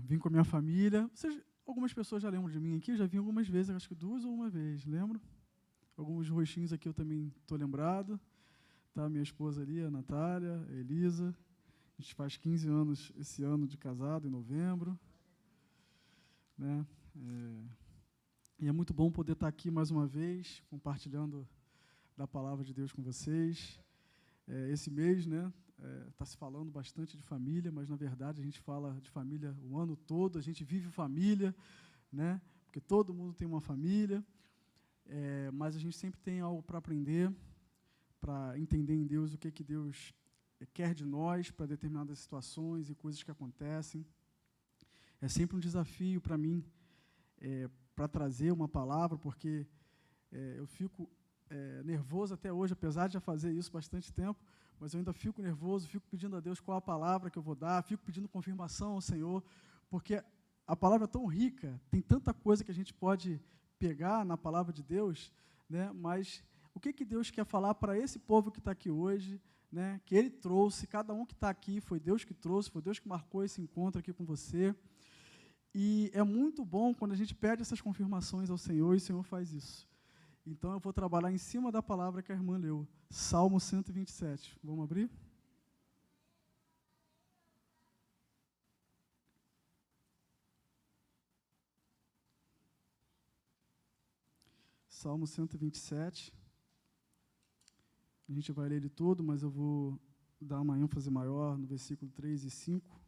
Vim com a minha família. Algumas pessoas já lembram de mim aqui, eu já vim algumas vezes, acho que 2 ou uma vez, lembro? Alguns rostinhos aqui eu também estou lembrado. Tá, minha esposa ali, a Natália, a Elisa. A gente faz 15 anos esse ano de casado, em novembro. Né? E é muito bom poder estar aqui mais uma vez, compartilhando da palavra de Deus com vocês. Esse mês, né, está se falando bastante de família, mas, na verdade, a gente fala de família o ano todo, a gente vive família, né, porque todo mundo tem uma família, mas a gente sempre tem algo para aprender, para entender em Deus o que Deus quer de nós para determinadas situações e coisas que acontecem. É sempre um desafio para mim, para trazer uma palavra, porque eu fico nervoso até hoje, apesar de já fazer isso bastante tempo, mas eu ainda fico nervoso, fico pedindo a Deus qual a palavra que eu vou dar, fico pedindo confirmação ao Senhor, porque a palavra é tão rica, tem tanta coisa que a gente pode pegar na palavra de Deus, né, mas o que Deus quer falar para esse povo que está aqui hoje, né, que Ele trouxe, cada um que está aqui, foi Deus que trouxe, foi Deus que marcou esse encontro aqui com você. E é muito bom quando a gente pede essas confirmações ao Senhor, e o Senhor faz isso. Então, eu vou trabalhar em cima da palavra que a irmã leu, Salmo 127. Vamos abrir? Salmo 127. A gente vai ler ele todo, mas eu vou dar uma ênfase maior no versículo 3 e 5.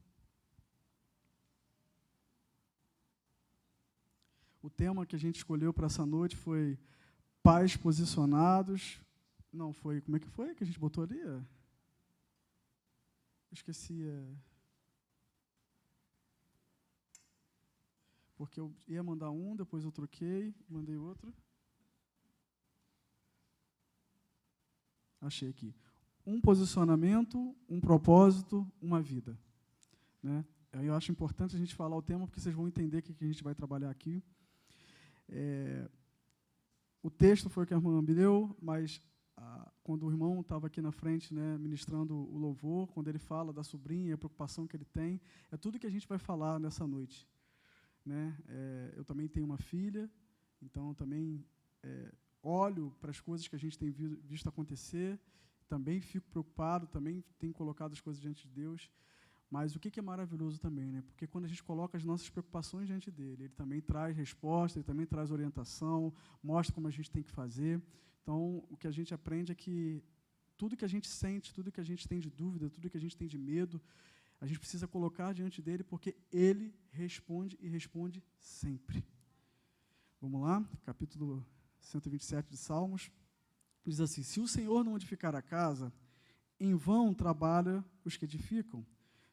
O tema que a gente escolheu para essa noite foi pais posicionados. Não, foi... Como é que foi que a gente botou ali? Eu esqueci. Porque eu ia mandar um, depois eu troquei, mandei outro. Achei aqui. Um posicionamento, um propósito, uma vida. Né? Eu acho importante a gente falar o tema, porque vocês vão entender o que a gente vai trabalhar aqui. O texto foi o que a irmã me leu, mas quando o irmão estava aqui na frente, né, ministrando o louvor, quando ele fala da sobrinha, a preocupação que ele tem, é tudo que a gente vai falar nessa noite. Né? Eu também tenho uma filha, então eu também olho para as coisas que a gente tem visto acontecer, também fico preocupado, também tenho colocado as coisas diante de Deus. Mas o que é maravilhoso também, né? Porque quando a gente coloca as nossas preocupações diante dele, ele também traz resposta, ele também traz orientação, mostra como a gente tem que fazer. Então, o que a gente aprende é que tudo que a gente sente, tudo que a gente tem de dúvida, tudo que a gente tem de medo, a gente precisa colocar diante dele, porque ele responde e responde sempre. Vamos lá? Capítulo 127 de Salmos. Diz assim: se o Senhor não edificar a casa, em vão trabalha os que edificam.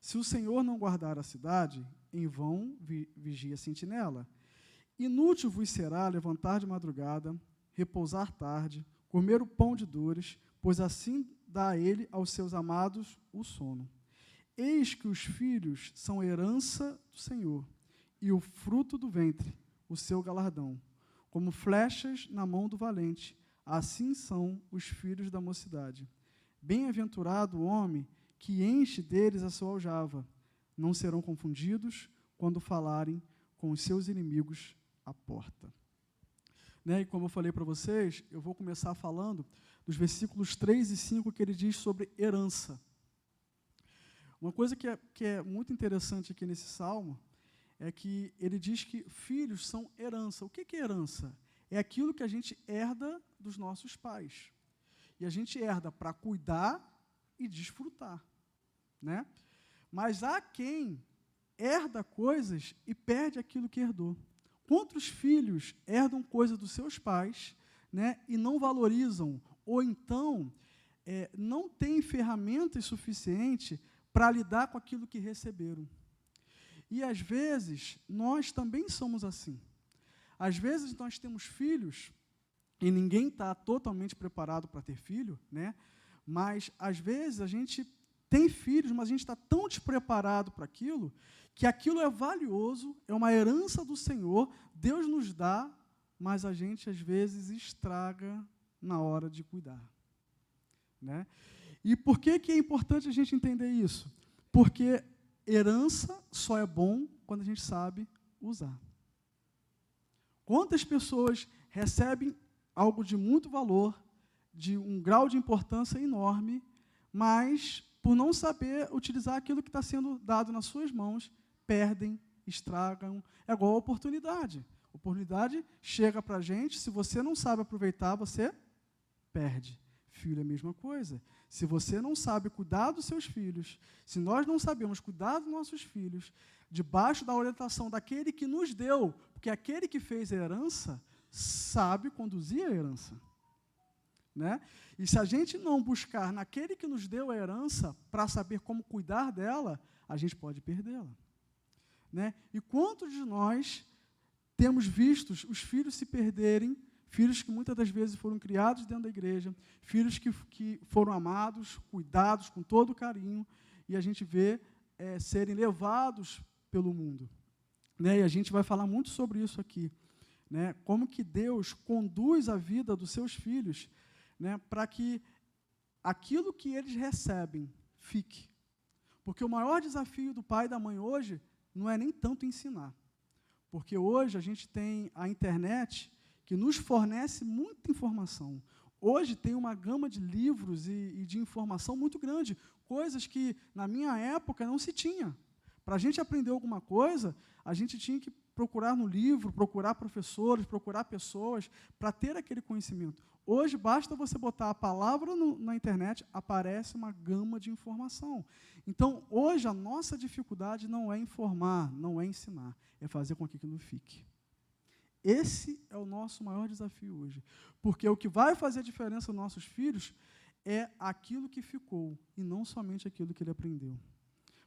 Se o Senhor não guardar a cidade, em vão vigia a sentinela. Inútil vos será levantar de madrugada, repousar tarde, comer o pão de dores, pois assim dá a ele aos seus amados o sono. Eis que os filhos são herança do Senhor, e o fruto do ventre, o seu galardão. Como flechas na mão do valente, assim são os filhos da mocidade. Bem-aventurado o homem que enche deles a sua aljava. Não serão confundidos quando falarem com os seus inimigos à porta. Né? E como eu falei para vocês, eu vou começar falando dos versículos 3 e 5, que ele diz sobre herança. Uma coisa que é muito interessante aqui nesse salmo é que ele diz que filhos são herança. O que é herança? É aquilo que a gente herda dos nossos pais. E a gente herda para cuidar e desfrutar. Né? Mas há quem herda coisas e perde aquilo que herdou. Quantos filhos herdam coisas dos seus pais, né, e não valorizam, ou então não têm ferramentas suficientes para lidar com aquilo que receberam? E, às vezes, nós também somos assim. Às vezes, nós temos filhos, e ninguém está totalmente preparado para ter filho, né? Mas, às vezes, a gente tem filhos, mas a gente está tão despreparado para aquilo, que aquilo é valioso, é uma herança do Senhor, Deus nos dá, mas a gente, às vezes, estraga na hora de cuidar. Né? E por que é importante a gente entender isso? Porque herança só é bom quando a gente sabe usar. Quantas pessoas recebem algo de muito valor, de um grau de importância enorme, mas, por não saber utilizar aquilo que está sendo dado nas suas mãos, perdem, estragam. É igual a oportunidade. A oportunidade chega para a gente, se você não sabe aproveitar, você perde. Filho é a mesma coisa. Se você não sabe cuidar dos seus filhos, se nós não sabemos cuidar dos nossos filhos, debaixo da orientação daquele que nos deu, porque aquele que fez a herança sabe conduzir a herança. Né? E se a gente não buscar naquele que nos deu a herança para saber como cuidar dela, a gente pode perdê-la. Né? E quantos de nós temos visto os filhos se perderem, filhos que muitas das vezes foram criados dentro da igreja, filhos que foram amados, cuidados com todo carinho, e a gente vê serem levados pelo mundo. Né? E a gente vai falar muito sobre isso aqui. Né? Como que Deus conduz a vida dos seus filhos, né, para que aquilo que eles recebem fique. Porque o maior desafio do pai e da mãe hoje não é nem tanto ensinar. Porque hoje a gente tem a internet que nos fornece muita informação. Hoje tem uma gama de livros e de informação muito grande, coisas que na minha época não se tinha. Para a gente aprender alguma coisa, a gente tinha que procurar no livro, procurar professores, procurar pessoas para ter aquele conhecimento. Hoje, basta você botar a palavra na internet, aparece uma gama de informação. Então, hoje, a nossa dificuldade não é informar, não é ensinar, é fazer com que aquilo fique. Esse é o nosso maior desafio hoje. Porque o que vai fazer a diferença nos nossos filhos é aquilo que ficou, e não somente aquilo que ele aprendeu.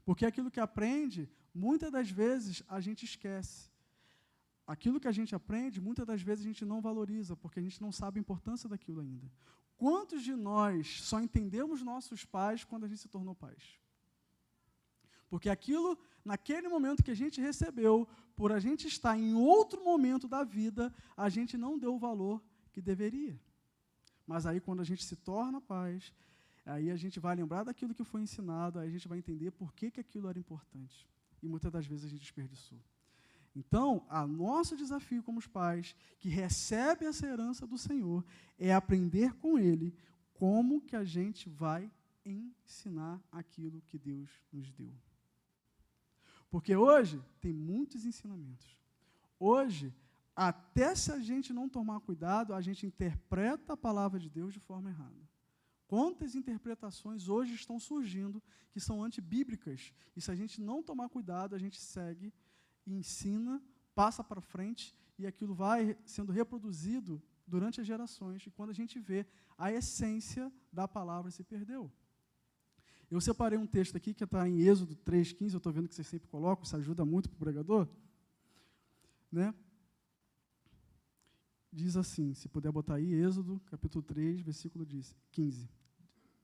Porque aquilo que aprende, muitas das vezes, a gente esquece. Aquilo que a gente aprende, muitas das vezes a gente não valoriza, porque a gente não sabe a importância daquilo ainda. Quantos de nós só entendemos nossos pais quando a gente se tornou pais? Porque aquilo, naquele momento que a gente recebeu, por a gente estar em outro momento da vida, a gente não deu o valor que deveria. Mas aí, quando a gente se torna pais, aí a gente vai lembrar daquilo que foi ensinado, aí a gente vai entender por que aquilo era importante. E muitas das vezes a gente desperdiçou. Então, o nosso desafio como os pais, que recebem essa herança do Senhor, é aprender com Ele como que a gente vai ensinar aquilo que Deus nos deu. Porque hoje tem muitos ensinamentos. Hoje, até se a gente não tomar cuidado, a gente interpreta a palavra de Deus de forma errada. Quantas interpretações hoje estão surgindo que são antibíblicas, e se a gente não tomar cuidado, a gente segue e ensina, passa para frente, e aquilo vai sendo reproduzido durante as gerações, e quando a gente vê, a essência da palavra se perdeu. Eu separei um texto aqui, que está em Êxodo 3,15, eu estou vendo que vocês sempre colocam, isso ajuda muito para o pregador. Né? Diz assim, se puder botar aí, Êxodo, capítulo 3, versículo 15.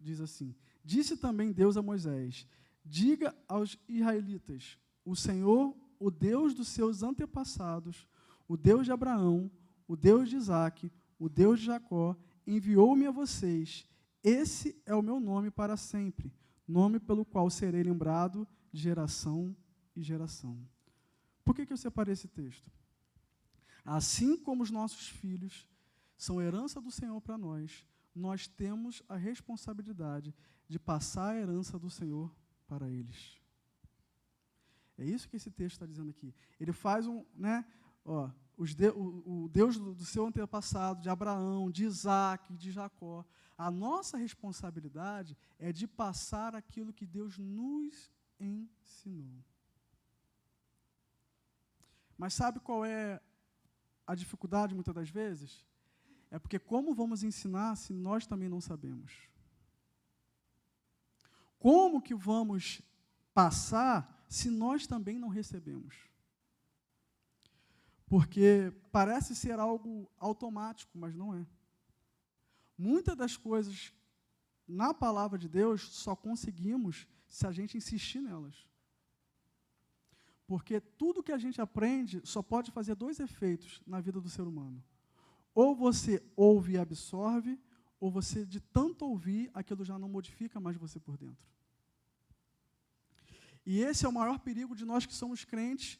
Diz assim: Disse também Deus a Moisés, diga aos israelitas, o Senhor, o Deus dos seus antepassados, o Deus de Abraão, o Deus de Isaque, o Deus de Jacó, enviou-me a vocês. Esse é o meu nome para sempre, nome pelo qual serei lembrado de geração em geração. Por que eu separei esse texto? Assim como os nossos filhos são herança do Senhor para nós, nós temos a responsabilidade de passar a herança do Senhor para eles. É isso que esse texto está dizendo aqui. Ele faz o Deus do seu antepassado, de Abraão, de Isaque, de Jacó. A nossa responsabilidade é de passar aquilo que Deus nos ensinou. Mas sabe qual é a dificuldade, muitas das vezes? É porque como vamos ensinar se nós também não sabemos? Como que vamos passar se nós também não recebemos? Porque parece ser algo automático, mas não é. Muitas das coisas na palavra de Deus só conseguimos se a gente insistir nelas. Porque tudo que a gente aprende só pode fazer dois efeitos na vida do ser humano. Ou você ouve e absorve, ou você, de tanto ouvir, aquilo já não modifica mais você por dentro. E esse é o maior perigo de nós que somos crentes,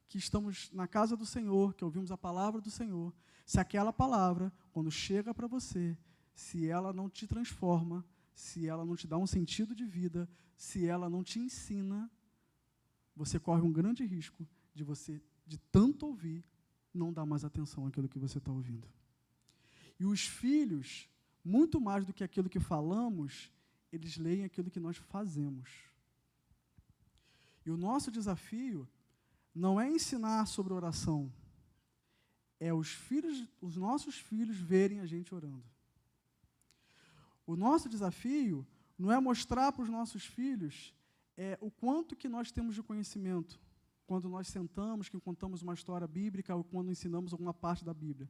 que estamos na casa do Senhor, que ouvimos a palavra do Senhor. Se aquela palavra, quando chega para você, se ela não te transforma, se ela não te dá um sentido de vida, se ela não te ensina, você corre um grande risco de você, de tanto ouvir, não dar mais atenção àquilo que você está ouvindo. E os filhos, muito mais do que aquilo que falamos, eles leem aquilo que nós fazemos. E o nosso desafio não é ensinar sobre oração, é os nossos filhos verem a gente orando. O nosso desafio não é mostrar para os nossos filhos o quanto que nós temos de conhecimento, quando nós sentamos, que contamos uma história bíblica ou quando ensinamos alguma parte da Bíblia.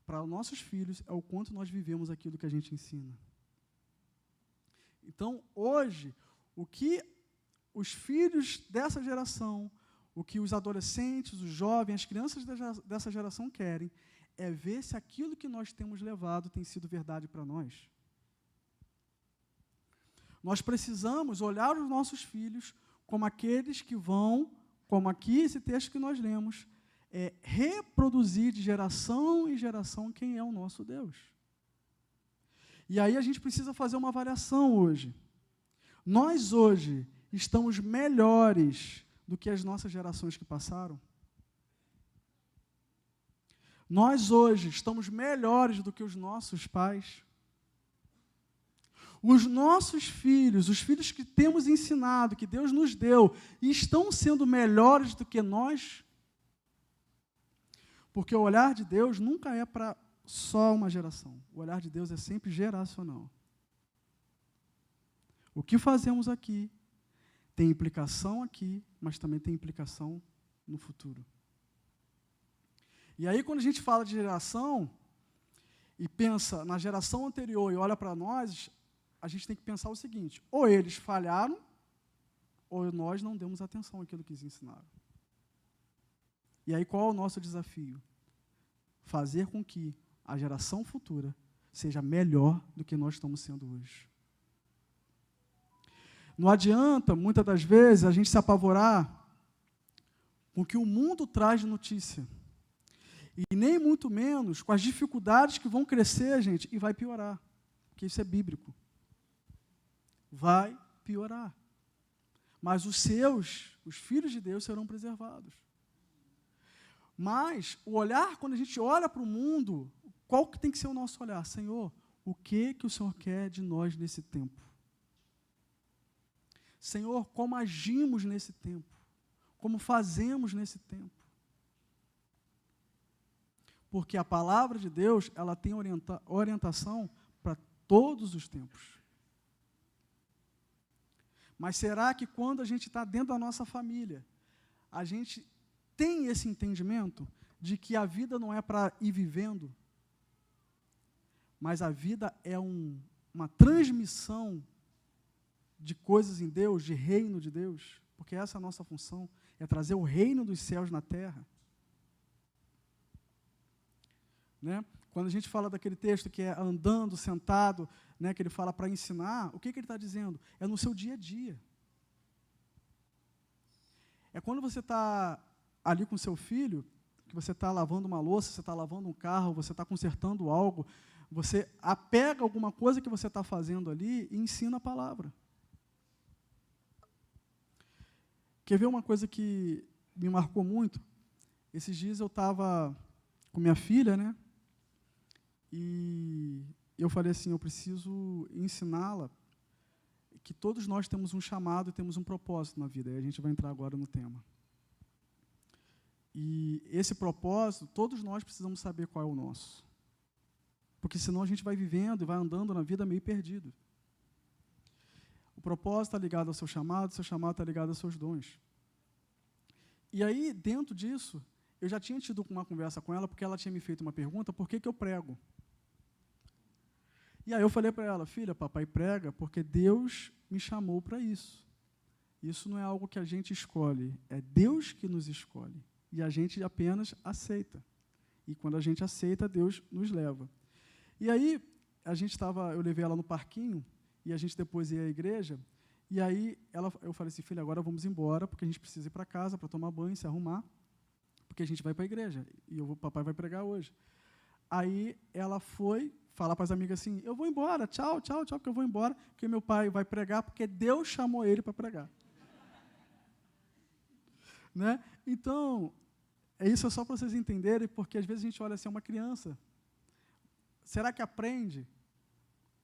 Para os nossos filhos é o quanto nós vivemos aquilo que a gente ensina. Então, hoje, o que os filhos dessa geração, o que os adolescentes, os jovens, as crianças dessa geração querem, é ver se aquilo que nós temos levado tem sido verdade para nós. Nós precisamos olhar os nossos filhos como aqueles que vão, como aqui esse texto que nós lemos, reproduzir de geração em geração quem é o nosso Deus. E aí a gente precisa fazer uma avaliação hoje. Nós hoje estamos melhores do que as nossas gerações que passaram? Nós hoje estamos melhores do que os nossos pais? Os nossos filhos, os filhos que temos ensinado, que Deus nos deu, estão sendo melhores do que nós? Porque o olhar de Deus nunca é para só uma geração. O olhar de Deus é sempre geracional. O que fazemos aqui tem implicação aqui, mas também tem implicação no futuro. E aí, quando a gente fala de geração, e pensa na geração anterior e olha para nós, a gente tem que pensar o seguinte: ou eles falharam, ou nós não demos atenção àquilo que eles ensinaram. E aí, qual é o nosso desafio? Fazer com que a geração futura seja melhor do que nós estamos sendo hoje. Não adianta, muitas das vezes, a gente se apavorar com o que o mundo traz de notícia. E nem muito menos com as dificuldades que vão crescer, gente, e vai piorar. Porque isso é bíblico. Vai piorar. Mas os filhos de Deus, serão preservados. Mas o olhar, quando a gente olha para o mundo, qual que tem que ser o nosso olhar? Senhor, o que o Senhor quer de nós nesse tempo? Senhor, como agimos nesse tempo? Como fazemos nesse tempo? Porque a palavra de Deus, ela tem orientação para todos os tempos. Mas será que quando a gente está dentro da nossa família, a gente tem esse entendimento de que a vida não é para ir vivendo, mas a vida é uma transmissão de coisas em Deus, de reino de Deus, porque essa é a nossa função, é trazer o reino dos céus na terra. Né? Quando a gente fala daquele texto que é andando, sentado, né, que ele fala para ensinar, o que ele está dizendo? É no seu dia a dia. É quando você está ali com seu filho, que você está lavando uma louça, você está lavando um carro, você está consertando algo, você apega alguma coisa que você está fazendo ali e ensina a palavra. Quer ver uma coisa que me marcou muito? Esses dias eu estava com minha filha, né? E eu falei assim, eu preciso ensiná-la que todos nós temos um chamado e temos um propósito na vida. E a gente vai entrar agora no tema. E esse propósito, todos nós precisamos saber qual é o nosso. Porque senão a gente vai vivendo e vai andando na vida meio perdido. O propósito está ligado ao seu chamado está ligado aos seus dons. E aí, dentro disso, eu já tinha tido uma conversa com ela, porque ela tinha me feito uma pergunta, por que eu prego? E aí eu falei para ela, filha, papai prega porque Deus me chamou para isso. Isso não é algo que a gente escolhe, é Deus que nos escolhe. E a gente apenas aceita. E quando a gente aceita, Deus nos leva. E aí, eu levei ela no parquinho, e a gente depois ia à igreja, E aí eu falei assim, filha, agora vamos embora, porque a gente precisa ir para casa para tomar banho, se arrumar, porque a gente vai para a igreja, e o papai vai pregar hoje. Aí ela foi falar para as amigas assim, eu vou embora, tchau, tchau, tchau, porque eu vou embora, porque meu pai vai pregar, porque Deus chamou ele para pregar. Né? Então, isso é só para vocês entenderem, porque às vezes a gente olha assim, é uma criança. Será que aprende?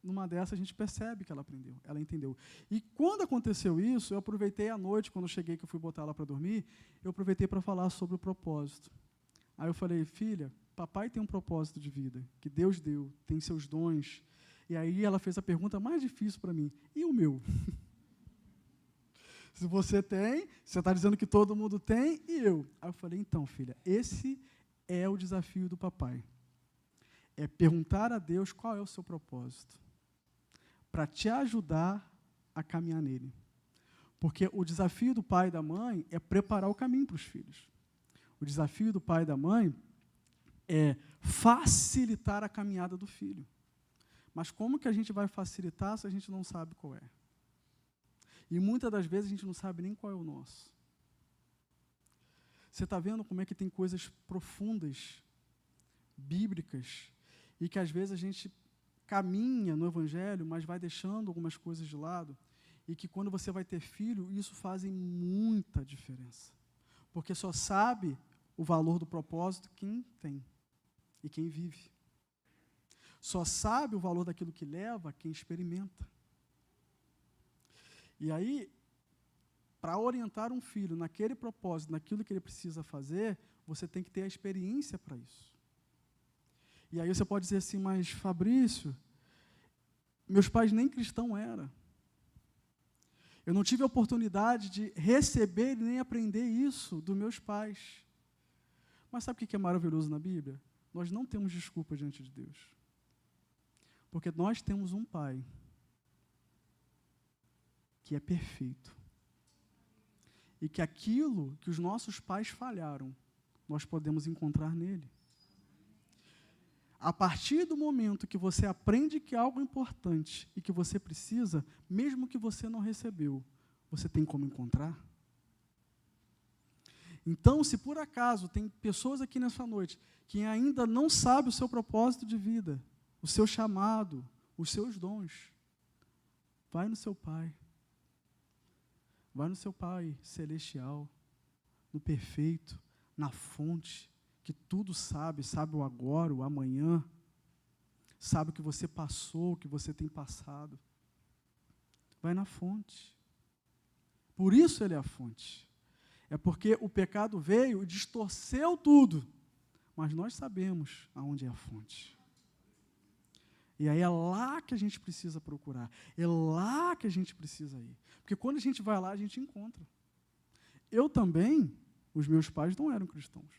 Numa dessas a gente percebe que ela aprendeu, ela entendeu. E quando aconteceu isso, eu aproveitei à noite, quando eu cheguei, que eu fui botar ela para dormir, eu aproveitei para falar sobre o propósito. Aí eu falei, filha, papai tem um propósito de vida, que Deus deu, tem seus dons. E aí ela fez a pergunta mais difícil para mim, e o meu? Se você tem, você está dizendo que todo mundo tem, e eu? Aí eu falei, então, filha, esse é o desafio do papai. É perguntar a Deus qual é o seu propósito, para te ajudar a caminhar nele. Porque o desafio do pai e da mãe é preparar o caminho para os filhos. O desafio do pai e da mãe é facilitar a caminhada do filho. Mas como que a gente vai facilitar se a gente não sabe qual é? E muitas das vezes a gente não sabe nem qual é o nosso. Você está vendo como é que tem coisas profundas, bíblicas, e que às vezes a gente caminha no Evangelho, mas vai deixando algumas coisas de lado, e que quando você vai ter filho, isso faz muita diferença. Porque só sabe o valor do propósito quem tem e quem vive. Só sabe o valor daquilo que leva quem experimenta. E aí, para orientar um filho naquele propósito, naquilo que ele precisa fazer, você tem que ter a experiência para isso. E aí você pode dizer assim, mas Fabrício, meus pais nem cristão eram. Eu não tive a oportunidade de receber e nem aprender isso dos meus pais. Mas sabe o que é maravilhoso na Bíblia? Nós não temos desculpa diante de Deus. Porque nós temos um Pai que é perfeito. E que aquilo que os nossos pais falharam, nós podemos encontrar nele. A partir do momento que você aprende que é algo importante e que você precisa, mesmo que você não recebeu, você tem como encontrar? Então, se por acaso tem pessoas aqui nessa noite que ainda não sabem o seu propósito de vida, o seu chamado, os seus dons, vai no seu Pai. Vai no seu Pai celestial, no perfeito, na fonte, que tudo sabe, sabe o agora, o amanhã, sabe o que você passou, o que você tem passado. Vai na fonte. Por isso ele é a fonte. É porque o pecado veio e distorceu tudo, mas nós sabemos aonde é a fonte. E aí é lá que a gente precisa procurar, é lá que a gente precisa ir. Porque quando a gente vai lá, a gente encontra. Eu também, os meus pais não eram cristãos.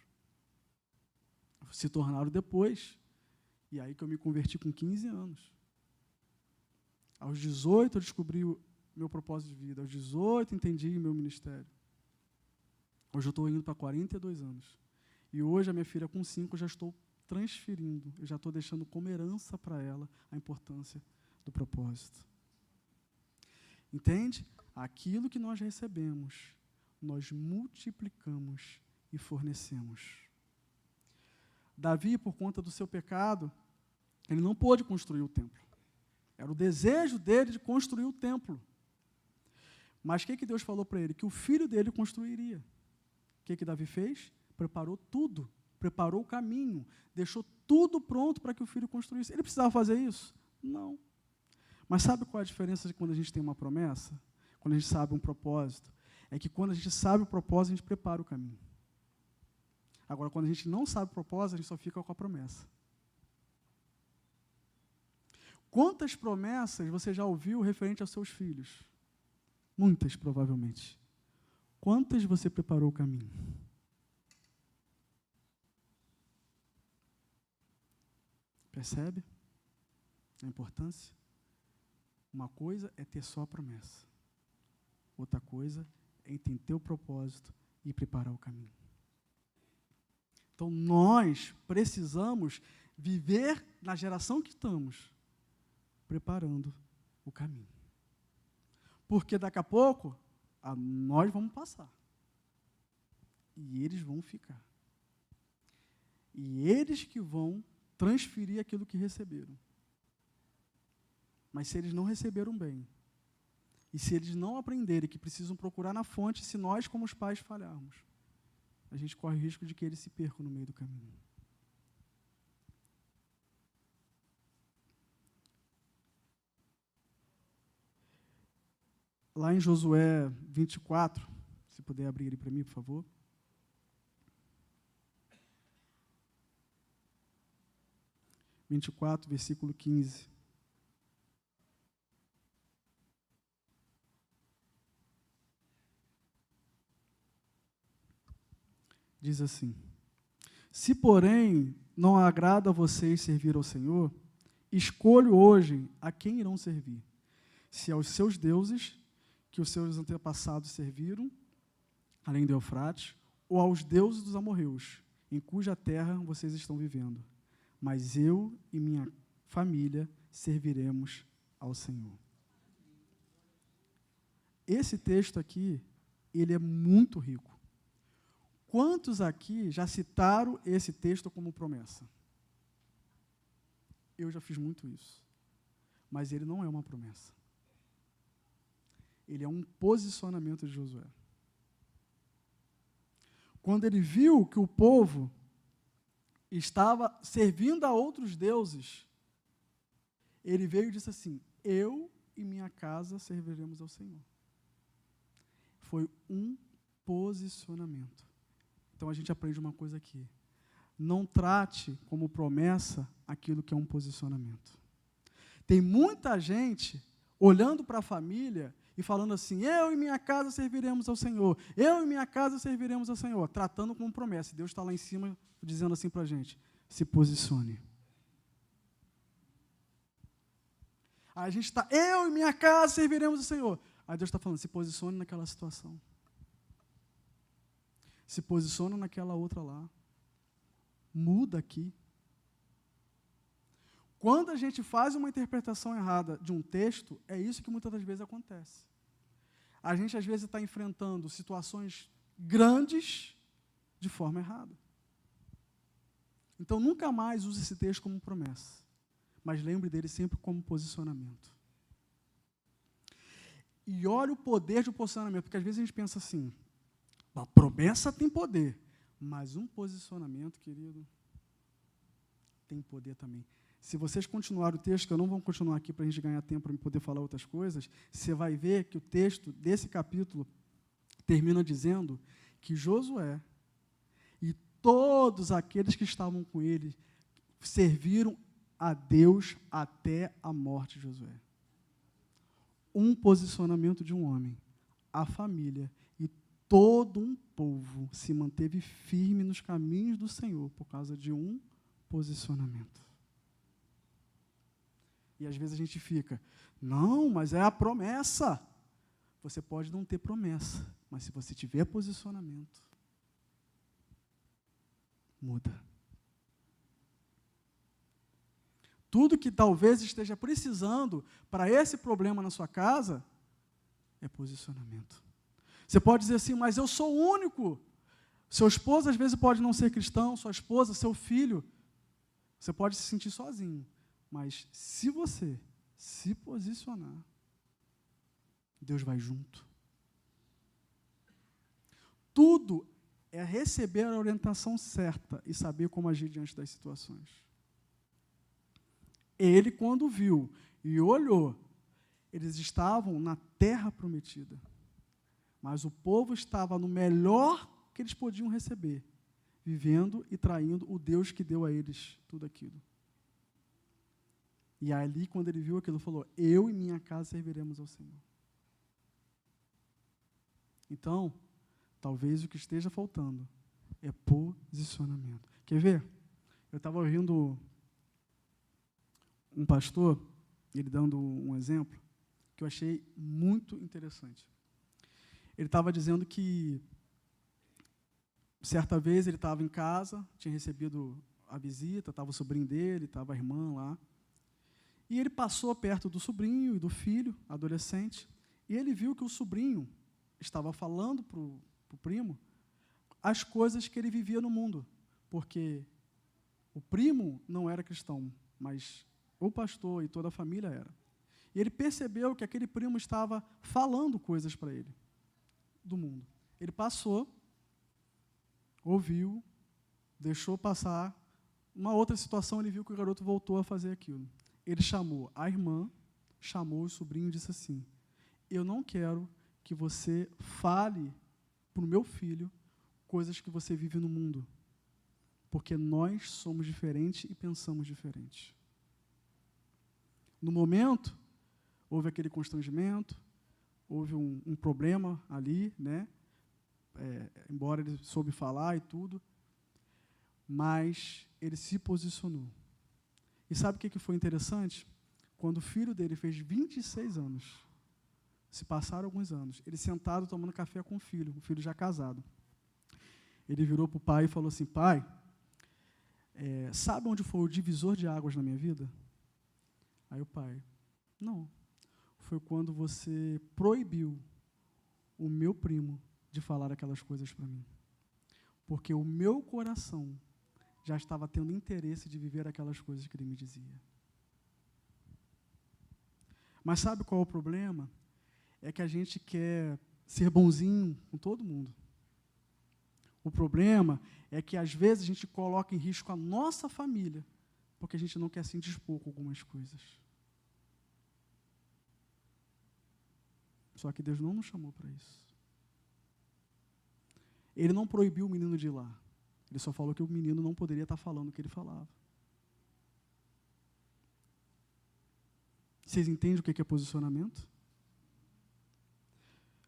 Se tornaram depois, e aí que eu me converti com 15 anos. Aos 18 eu descobri o meu propósito de vida, aos 18 entendi o meu ministério. Hoje eu estou indo para 42 anos. E hoje a minha filha com 5 eu já estou transferindo, eu já estou deixando como herança para ela a importância do propósito. Entende? Aquilo que nós recebemos, nós multiplicamos e fornecemos. Davi, por conta do seu pecado, ele não pôde construir o templo. Era o desejo dele de construir o templo. Mas o que Deus falou para ele? Que o filho dele construiria. O que Davi fez? Preparou tudo. Preparou o caminho, deixou tudo pronto para que o filho construísse. Ele precisava fazer isso? Não. Mas sabe qual é a diferença de quando a gente tem uma promessa? Quando a gente sabe um propósito? É que quando a gente sabe o propósito, a gente prepara o caminho. Agora, quando a gente não sabe o propósito, a gente só fica com a promessa. Quantas promessas você já ouviu referente aos seus filhos? Muitas, provavelmente. Quantas você preparou o caminho? Percebe a importância? Uma coisa é ter só a promessa. Outra coisa é entender o propósito e preparar o caminho. Então, nós precisamos viver na geração que estamos, preparando o caminho. Porque daqui a pouco, nós vamos passar. E eles vão ficar. E eles que vão transferir aquilo que receberam. Mas se eles não receberam bem, e se eles não aprenderem que precisam procurar na fonte, se nós, como os pais, falharmos, a gente corre o risco de que eles se percam no meio do caminho. Lá em Josué 24, se puder abrir ele para mim, por favor. Versículo 15. Diz assim: se, porém, não agrada a vocês servir ao Senhor, escolho hoje a quem irão servir. Se aos seus deuses, que os seus antepassados serviram, além do Eufrates, ou aos deuses dos amorreus, em cuja terra vocês estão vivendo. Mas eu e minha família serviremos ao Senhor. Esse texto aqui, ele é muito rico. Quantos aqui já citaram esse texto como promessa? Eu já fiz muito isso. Mas ele não é uma promessa. Ele é um posicionamento de Josué. Quando ele viu que o povo estava servindo a outros deuses, ele veio e disse assim: eu e minha casa serviremos ao Senhor. Foi um posicionamento. Então a gente aprende uma coisa aqui: não trate como promessa aquilo que é um posicionamento. Tem muita gente olhando para a família e falando assim: eu e minha casa serviremos ao Senhor, eu e minha casa serviremos ao Senhor, tratando como promessa. Deus está lá em cima dizendo assim para a gente: se posicione. Aí a gente está: eu e minha casa serviremos ao Senhor. Aí Deus está falando: se posicione naquela situação. Se posiciona naquela outra lá. Muda aqui. Quando a gente faz uma interpretação errada de um texto, é isso que muitas das vezes acontece. A gente, às vezes, está enfrentando situações grandes de forma errada. Então, nunca mais use esse texto como promessa, mas lembre dele sempre como posicionamento. E olha o poder de um posicionamento, porque às vezes a gente pensa assim: a promessa tem poder, mas um posicionamento, querido, tem poder também. Se vocês continuarem o texto, que eu não vou continuar aqui para a gente ganhar tempo para poder falar outras coisas, você vai ver que o texto desse capítulo termina dizendo que Josué e todos aqueles que estavam com ele serviram a Deus até a morte de Josué. Um posicionamento de um homem, a família e todo um povo se manteve firme nos caminhos do Senhor por causa de um posicionamento. E às vezes a gente fica: não, mas é a promessa. Você pode não ter promessa, mas se você tiver posicionamento, muda. Tudo que talvez esteja precisando para esse problema na sua casa é posicionamento. Você pode dizer assim: mas eu sou o único. Seu esposo às vezes pode não ser cristão, sua esposa, seu filho. Você pode se sentir sozinho. Mas se você se posicionar, Deus vai junto. Tudo é receber a orientação certa e saber como agir diante das situações. Ele, quando viu e olhou, eles estavam na terra prometida. Mas o povo estava no melhor que eles podiam receber, vivendo e traindo o Deus que deu a eles tudo aquilo. E ali, quando ele viu aquilo, falou: eu e minha casa serviremos ao Senhor. Então, talvez o que esteja faltando é posicionamento. Quer ver? Eu estava ouvindo um pastor, ele dando um exemplo, que eu achei muito interessante. Ele estava dizendo que, certa vez, ele estava em casa, tinha recebido a visita, estava o sobrinho dele, estava a irmã lá, e ele passou perto do sobrinho e do filho, adolescente, E ele viu que o sobrinho estava falando para o primo as coisas que ele vivia no mundo, porque o primo não era cristão, mas o pastor e toda a família era. E ele percebeu que aquele primo estava falando coisas para ele do mundo. Ele passou, ouviu, deixou passar. Uma outra situação, ele viu que o garoto voltou a fazer aquilo. Ele chamou a irmã, chamou o sobrinho e disse assim: eu não quero que você fale para o meu filho coisas que você vive no mundo, porque nós somos diferentes e pensamos diferente. No momento, houve aquele constrangimento, houve um problema ali, né? Embora ele soube falar e tudo, mas ele se posicionou. E sabe o que foi interessante? Quando o filho dele fez 26 anos, se passaram alguns anos, ele sentado tomando café com o filho já casado. Ele virou para o pai e falou assim: pai, sabe onde foi o divisor de águas na minha vida? Aí o pai: não, foi quando você proibiu o meu primo de falar aquelas coisas para mim. Porque o meu coração já estava tendo interesse de viver aquelas coisas que ele me dizia. Mas sabe qual é o problema? É que a gente quer ser bonzinho com todo mundo. O problema é que, às vezes, a gente coloca em risco a nossa família, porque a gente não quer se indispor com algumas coisas. Só que Deus não nos chamou para isso. Ele não proibiu o menino de ir lá. Ele só falou que o menino não poderia estar falando o que ele falava. Vocês entendem o que é posicionamento?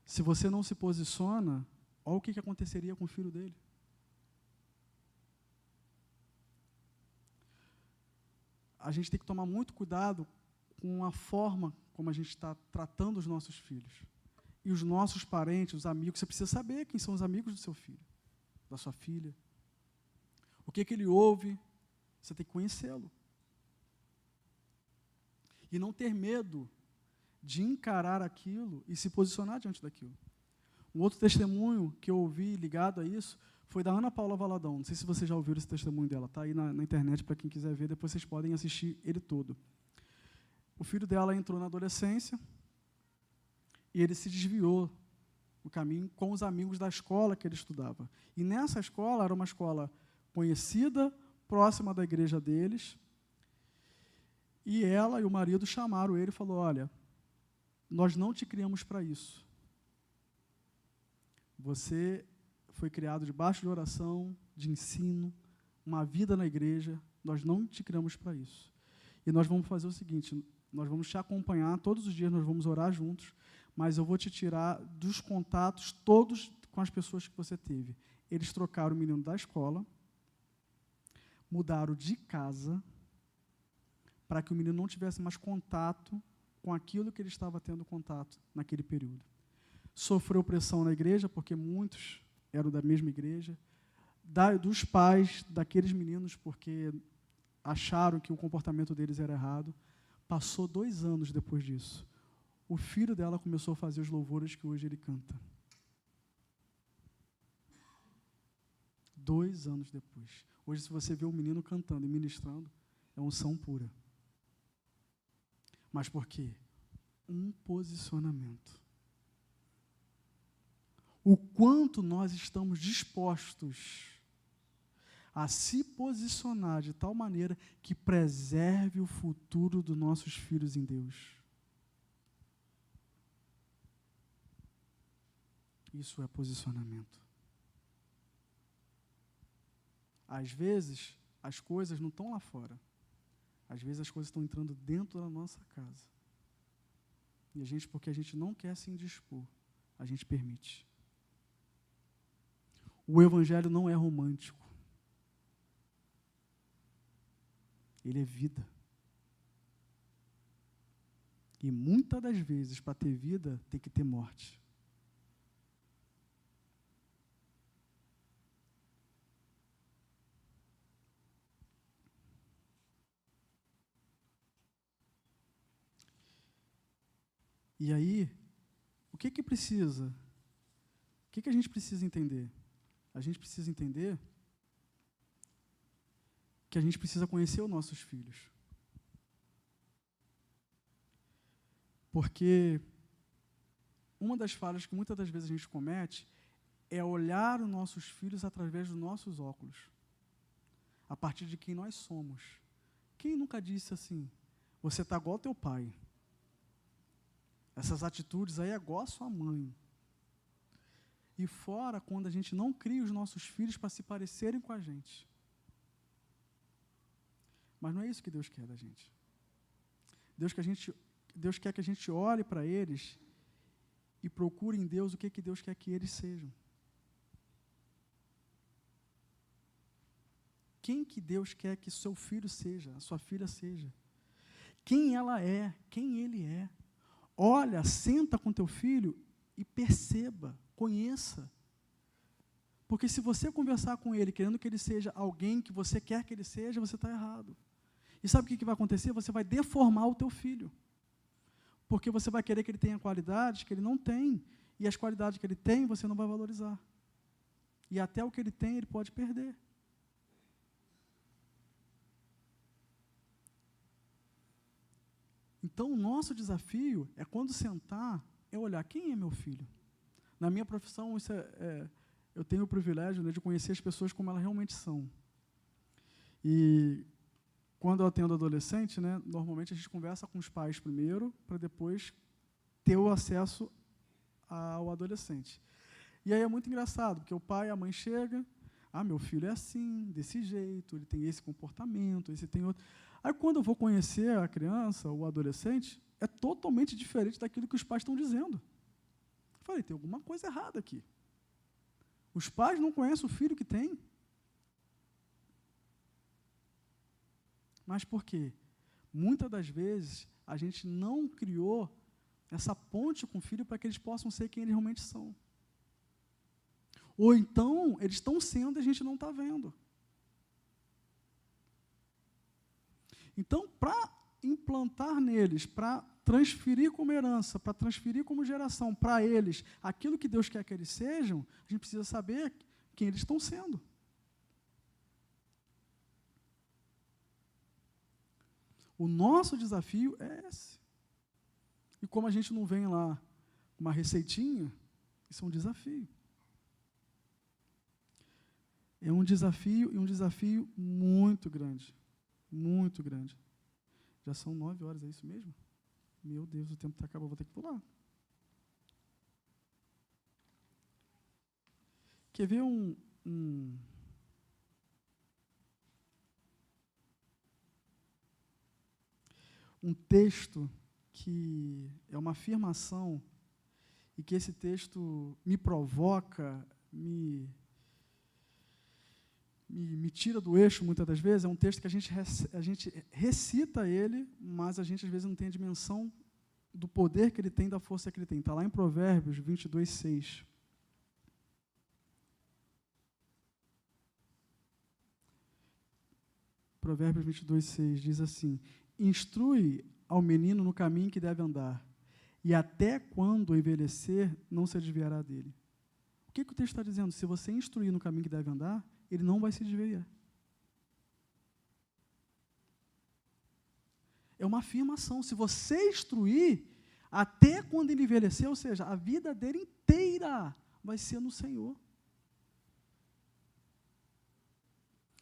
Se você não se posiciona, olha o que aconteceria com o filho dele. A gente tem que tomar muito cuidado com a forma como a gente está tratando os nossos filhos. E os nossos parentes, os amigos, você precisa saber quem são os amigos do seu filho, da sua filha. O que ele ouve, você tem que conhecê-lo. E não ter medo de encarar aquilo e se posicionar diante daquilo. Um outro testemunho que eu ouvi ligado a isso foi da Ana Paula Valadão. Não sei se vocês já ouviram esse testemunho dela. Está aí na internet para quem quiser ver. Depois vocês podem assistir ele todo. O filho dela entrou na adolescência e ele se desviou do caminho com os amigos da escola que ele estudava. E nessa escola, era uma escola conhecida, próxima da igreja deles. E ela e o marido chamaram ele e falaram: olha, nós não te criamos para isso. Você foi criado debaixo de oração, de ensino, uma vida na igreja. Nós não te criamos para isso. E nós vamos fazer o seguinte: nós vamos te acompanhar, todos os dias nós vamos orar juntos, mas eu vou te tirar dos contatos todos com as pessoas que você teve. Eles trocaram o menino da escola, mudaram de casa, para que o menino não tivesse mais contato com aquilo que ele estava tendo contato naquele período. Sofreu pressão na igreja, porque muitos eram da mesma igreja, dos pais daqueles meninos, porque acharam que o comportamento deles era errado. Passou 2 anos depois disso. O filho dela começou a fazer os louvores que hoje ele canta. 2 anos depois. Hoje, se você vê o menino cantando e ministrando, é unção pura. Mas por quê? Um posicionamento. O quanto nós estamos dispostos a se posicionar de tal maneira que preserve o futuro dos nossos filhos em Deus. Isso é posicionamento. Às vezes, as coisas não estão lá fora. Às vezes, as coisas estão entrando dentro da nossa casa. E porque a gente não quer se indispor, a gente permite. O Evangelho não é romântico. Ele é vida. E muitas das vezes, para ter vida, tem que ter morte. E aí, que precisa? O que a gente precisa entender? A gente precisa entender que a gente precisa conhecer os nossos filhos. Porque uma das falhas que muitas das vezes a gente comete é olhar os nossos filhos através dos nossos óculos, a partir de quem nós somos. Quem nunca disse assim, você está igual ao teu pai? Essas atitudes aí é igual a sua mãe. E fora quando a gente não cria os nossos filhos para se parecerem com a gente. Mas não é isso que Deus quer da gente. Deus quer que a gente olhe para eles e procure em Deus o que Deus quer que eles sejam. Quem que Deus quer que seu filho seja, a sua filha seja? Quem ela é, quem ele é. Olha, senta com teu filho e perceba, conheça. Porque se você conversar com ele querendo que ele seja alguém que você quer que ele seja, você está errado. E sabe o que vai acontecer? Você vai deformar o teu filho. Porque você vai querer que ele tenha qualidades que ele não tem. E as qualidades que ele tem, você não vai valorizar. E até o que ele tem, ele pode perder. Então, o nosso desafio é, quando sentar, é olhar, quem é meu filho? Na minha profissão, eu tenho o privilégio, né, de conhecer as pessoas como elas realmente são. E quando eu atendo adolescente, né, normalmente a gente conversa com os pais primeiro, para depois ter o acesso ao adolescente. E aí é muito engraçado, porque o pai e a mãe chegam, meu filho é assim, desse jeito, ele tem esse comportamento, esse tem outro. Aí, quando eu vou conhecer a criança, o adolescente, é totalmente diferente daquilo que os pais estão dizendo. Eu falei, tem alguma coisa errada aqui. Os pais não conhecem o filho que tem. Mas por quê? Muitas das vezes, a gente não criou essa ponte com o filho para que eles possam ser quem eles realmente são. Ou então, eles estão sendo e a gente não está vendo. Então, para implantar neles, para transferir como herança, para transferir como geração para eles aquilo que Deus quer que eles sejam, a gente precisa saber quem eles estão sendo. O nosso desafio é esse. E como a gente não vem lá com uma receitinha, isso é um desafio. É um desafio, e um desafio muito grande. Muito grande. Já são 9 horas, é isso mesmo? Meu Deus, o tempo está acabando, vou ter que pular. Quer ver um texto que é uma afirmação e que esse texto me provoca, me tira do eixo muitas das vezes? É um texto que a gente recita ele, mas a gente às vezes não tem a dimensão do poder que ele tem, da força que ele tem. Está lá em Provérbios 22, 6. Provérbios 22, 6 diz assim: instrui ao menino no caminho que deve andar, e até quando envelhecer, não se desviará dele. O que o texto está dizendo? Se você instruir no caminho que deve andar, ele não vai se desviar. É uma afirmação. Se você instruir, até quando ele envelhecer, ou seja, a vida dele inteira vai ser no Senhor.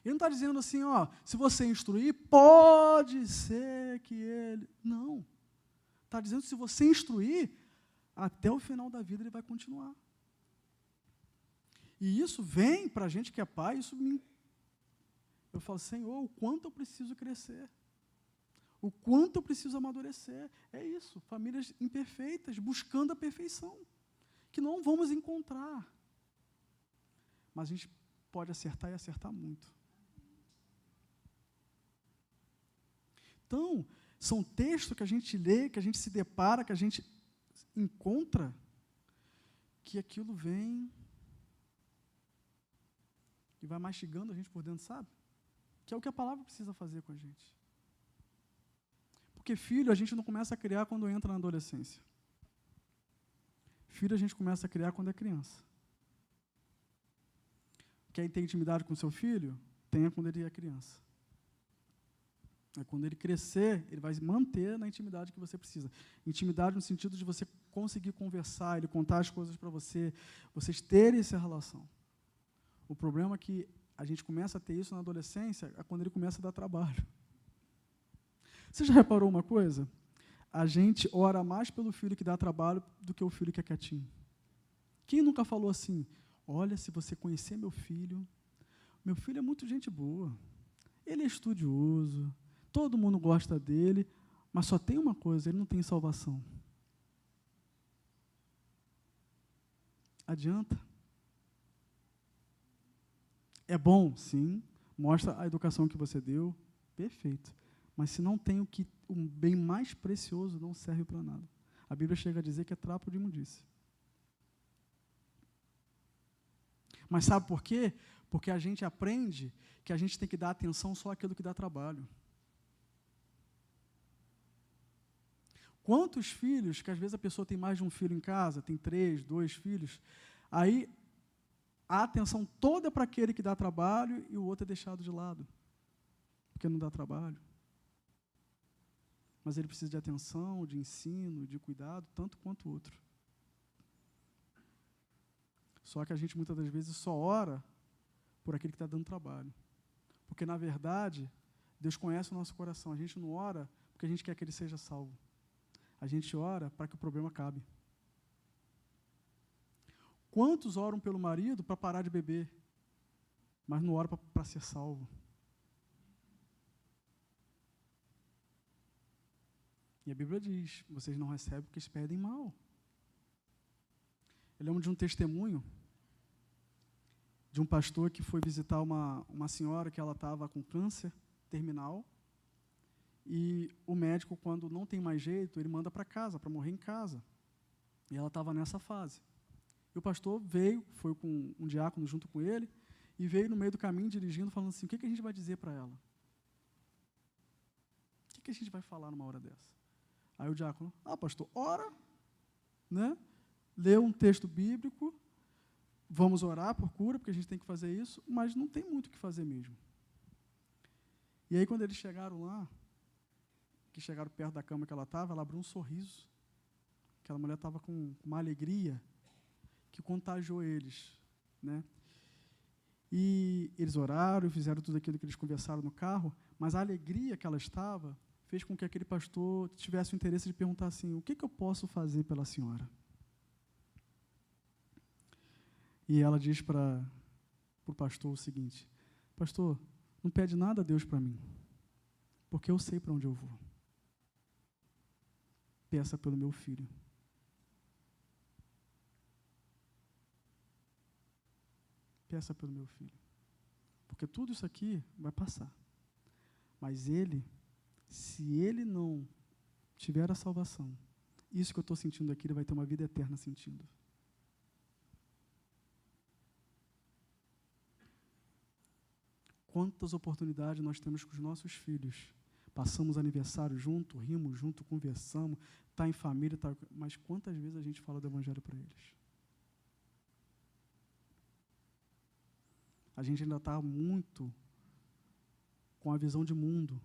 Ele não está dizendo assim, se você instruir, pode ser que ele... Não. Está dizendo que se você instruir, até o final da vida ele vai continuar. E isso vem para a gente que é pai, eu falo, Senhor, o quanto eu preciso crescer. O quanto eu preciso amadurecer. É isso, famílias imperfeitas, buscando a perfeição, que não vamos encontrar. Mas a gente pode acertar e acertar muito. Então, são textos que a gente lê, que a gente se depara, que a gente encontra, que aquilo vem e vai mastigando a gente por dentro, sabe? Que é o que a palavra precisa fazer com a gente. Porque filho a gente não começa a criar quando entra na adolescência. Filho a gente começa a criar quando é criança. Quer ter intimidade com seu filho? Tenha quando ele é criança. Quando ele crescer, ele vai manter na intimidade que você precisa. Intimidade no sentido de você conseguir conversar, ele contar as coisas para você, vocês terem essa relação. O problema é que a gente começa a ter isso na adolescência, é quando ele começa a dar trabalho. Você já reparou uma coisa? A gente ora mais pelo filho que dá trabalho do que o filho que é quietinho. Quem nunca falou assim, olha, se você conhecer meu filho é muito gente boa, ele é estudioso, todo mundo gosta dele, mas só tem uma coisa, ele não tem salvação. Adianta? É bom, sim, mostra a educação que você deu, perfeito. Mas se não tem um bem mais precioso, não serve para nada. A Bíblia chega a dizer que é trapo de imundície. Mas sabe por quê? Porque a gente aprende que a gente tem que dar atenção só àquilo que dá trabalho. Quantos filhos, que às vezes a pessoa tem mais de um filho em casa, tem 3, 2 filhos, aí a atenção toda é para aquele que dá trabalho e o outro é deixado de lado, porque não dá trabalho. Mas ele precisa de atenção, de ensino, de cuidado, tanto quanto o outro. Só que a gente, muitas das vezes, só ora por aquele que está dando trabalho. Porque, na verdade, Deus conhece o nosso coração. A gente não ora porque a gente quer que ele seja salvo. A gente ora para que o problema acabe. Quantos oram pelo marido para parar de beber, mas não oram para ser salvo? E a Bíblia diz, vocês não recebem porque eles pedem mal. Eu lembro de um testemunho de um pastor que foi visitar uma senhora que ela estava com câncer terminal, e o médico, quando não tem mais jeito, ele manda para casa, para morrer em casa. E ela estava nessa fase. E o pastor veio, foi com um diácono junto com ele, e veio no meio do caminho dirigindo, falando assim, o que a gente vai dizer para ela? O que a gente vai falar numa hora dessa? Aí o diácono, pastor, ora, né? Lê um texto bíblico, vamos orar por cura, porque a gente tem que fazer isso, mas não tem muito o que fazer mesmo. E aí, quando eles chegaram lá, que chegaram perto da cama que ela estava, ela abriu um sorriso. Aquela mulher estava com uma alegria que contagiou eles, né? E eles oraram e fizeram tudo aquilo que eles conversaram no carro, mas a alegria que ela estava fez com que aquele pastor tivesse o interesse de perguntar assim, o que eu posso fazer pela senhora? E ela diz para o pastor o seguinte, pastor, não pede nada a Deus para mim, porque eu sei para onde eu vou. Peça pelo meu filho. Peça pelo meu filho. Porque tudo isso aqui vai passar. Mas ele, se ele não tiver a salvação, isso que eu estou sentindo aqui, ele vai ter uma vida eterna sentindo. Quantas oportunidades nós temos com os nossos filhos. Passamos aniversário junto, rimos junto, conversamos, está em família, mas quantas vezes a gente fala do Evangelho para eles? A gente ainda está muito com a visão de mundo,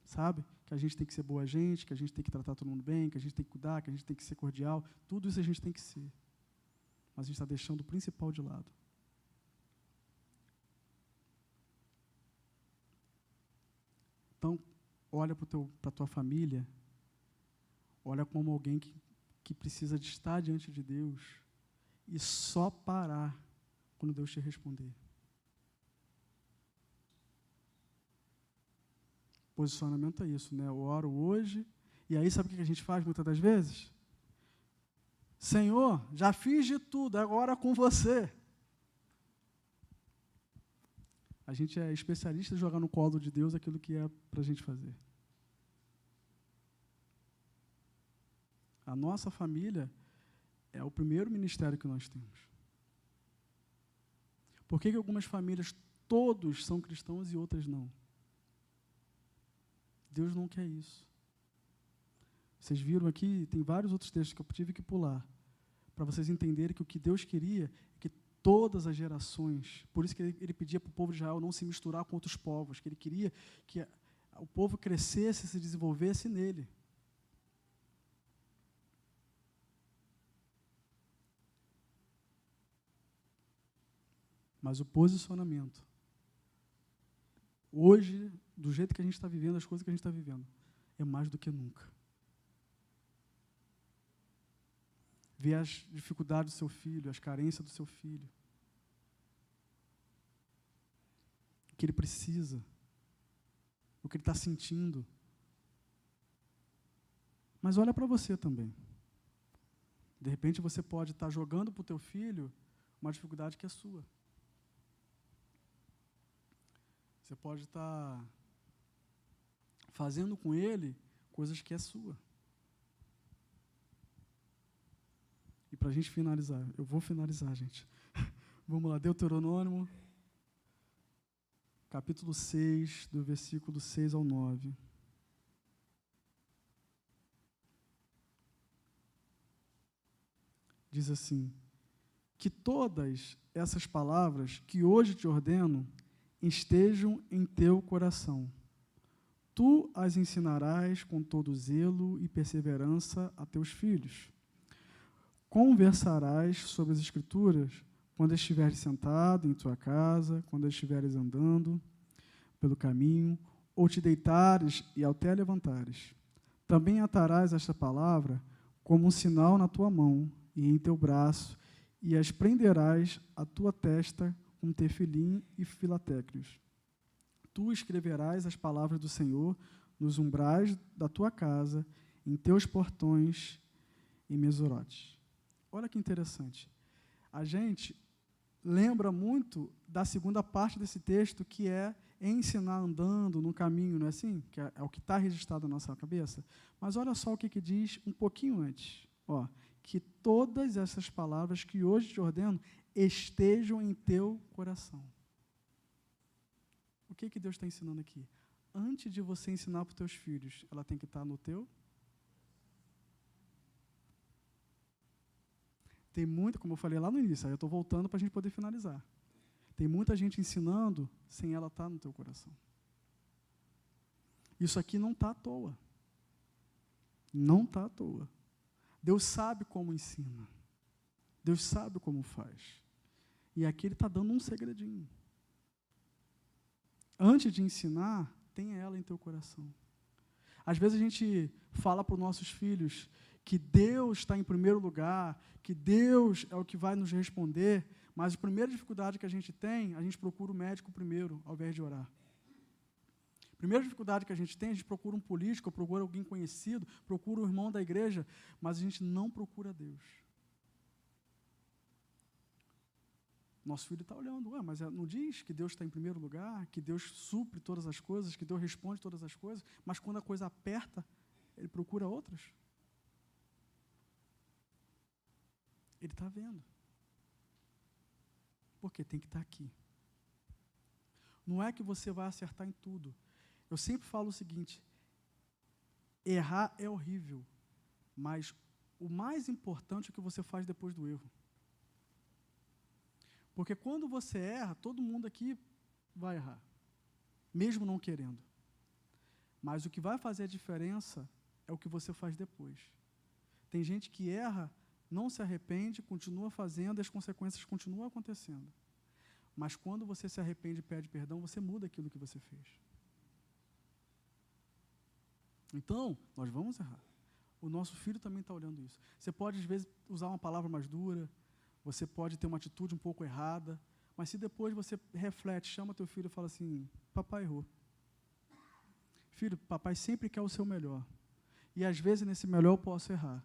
sabe? Que a gente tem que ser boa gente, que a gente tem que tratar todo mundo bem, que a gente tem que cuidar, que a gente tem que ser cordial. Tudo isso a gente tem que ser. Mas a gente está deixando o principal de lado. Então, olha para a tua família, olha como alguém que precisa de estar diante de Deus e só parar quando Deus te responder. Posicionamento é isso, né? Eu oro hoje, e aí sabe o que a gente faz muitas das vezes? Senhor, já fiz de tudo, agora com você. A gente é especialista em jogar no colo de Deus aquilo que é para a gente fazer. A nossa família é o primeiro ministério que nós temos. Por que algumas famílias, todos são cristãos e outras não? Deus não quer isso. Vocês viram aqui, tem vários outros textos que eu tive que pular. para vocês entenderem que o que Deus queria é que todas as gerações, por isso que ele pedia para o povo de Israel não se misturar com outros povos, que ele queria que o povo crescesse, se desenvolvesse nele. Mas o posicionamento, hoje, do jeito que a gente está vivendo, as coisas que a gente está vivendo, é mais do que nunca. Ver as dificuldades do seu filho, as carências do seu filho, o que ele precisa, o que ele está sentindo. Mas olha para você também. De repente você pode estar jogando para o teu filho uma dificuldade que é sua. Você pode estar fazendo com ele coisas que é sua. E para a gente finalizar, eu vou finalizar, gente. Vamos lá, Deuteronômio, capítulo 6, do versículo 6 ao 9. Diz assim: que todas essas palavras que hoje te ordeno estejam em teu coração. Tu as ensinarás com todo zelo e perseverança a teus filhos. Conversarás sobre as Escrituras quando estiveres sentado em tua casa, quando estiveres andando pelo caminho, ou te deitares e ao te levantares. Também atarás esta palavra como um sinal na tua mão e em teu braço, e as prenderás à tua testa com tefilim e filatécnios. Tu escreverás as palavras do Senhor nos umbrais da tua casa, em teus portões e mesorotes. Olha que interessante. A gente lembra muito da segunda parte desse texto, que é ensinar andando no caminho, não é assim? Que é o que está registrado na nossa cabeça. Mas olha só o que diz um pouquinho antes. Ó, que todas essas palavras que hoje te ordeno estejam em teu coração. O que Deus está ensinando aqui? Antes de você ensinar para os teus filhos, ela tem que estar no teu. Tem muita, como eu falei lá no início, aí eu estou voltando para a gente poder finalizar. Tem muita gente ensinando sem ela estar no teu coração. Isso aqui não está à toa. Não está à toa. Deus sabe como ensina. Deus sabe como faz. E aqui ele está dando um segredinho. Antes de ensinar, tenha ela em teu coração. Às vezes a gente fala para os nossos filhos que Deus está em primeiro lugar, que Deus é o que vai nos responder, mas a primeira dificuldade que a gente tem, a gente procura o médico primeiro, ao invés de orar. A primeira dificuldade que a gente tem, a gente procura um político, procura alguém conhecido, procura o irmão da igreja, mas a gente não procura Deus. Nosso filho está olhando, mas não diz que Deus está em primeiro lugar, que Deus supre todas as coisas, que Deus responde todas as coisas, mas quando a coisa aperta, ele procura outras. Ele está vendo. Porque tem que estar aqui. Não é que você vai acertar em tudo. Eu sempre falo o seguinte: errar é horrível, mas o mais importante é o que você faz depois do erro. Porque quando você erra, todo mundo aqui vai errar, mesmo não querendo. Mas o que vai fazer a diferença é o que você faz depois. Tem gente que erra, não se arrepende, continua fazendo, e as consequências continuam acontecendo. Mas quando você se arrepende e pede perdão, você muda aquilo que você fez. Então, nós vamos errar. O nosso filho também está olhando isso. Você pode, às vezes, usar uma palavra mais dura, você pode ter uma atitude um pouco errada, mas se depois você reflete, chama teu filho e fala assim: papai errou. Filho, papai sempre quer o seu melhor. E às vezes nesse melhor eu posso errar.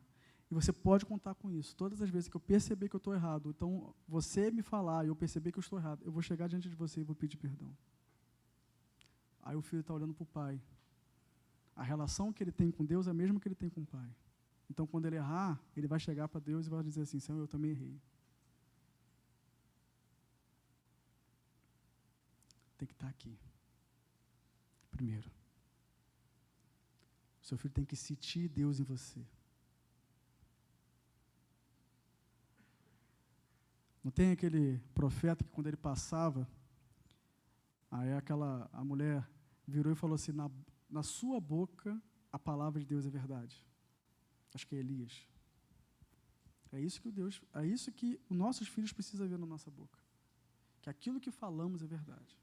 E você pode contar com isso. Todas as vezes que eu perceber que eu estou errado, então você me falar e eu perceber que eu estou errado, eu vou chegar diante de você e vou pedir perdão. Aí o filho está olhando para o pai. A relação que ele tem com Deus é a mesma que ele tem com o pai. Então, quando ele errar, ele vai chegar para Deus e vai dizer assim: Senhor, eu também errei. Tem que estar aqui. Primeiro. O seu filho tem que sentir Deus em você. Não tem aquele profeta que, quando ele passava, aí a mulher virou e falou assim, na sua boca a palavra de Deus é verdade. Acho que é Elias. É isso que os nossos filhos precisam ver na nossa boca. Que aquilo que falamos é verdade.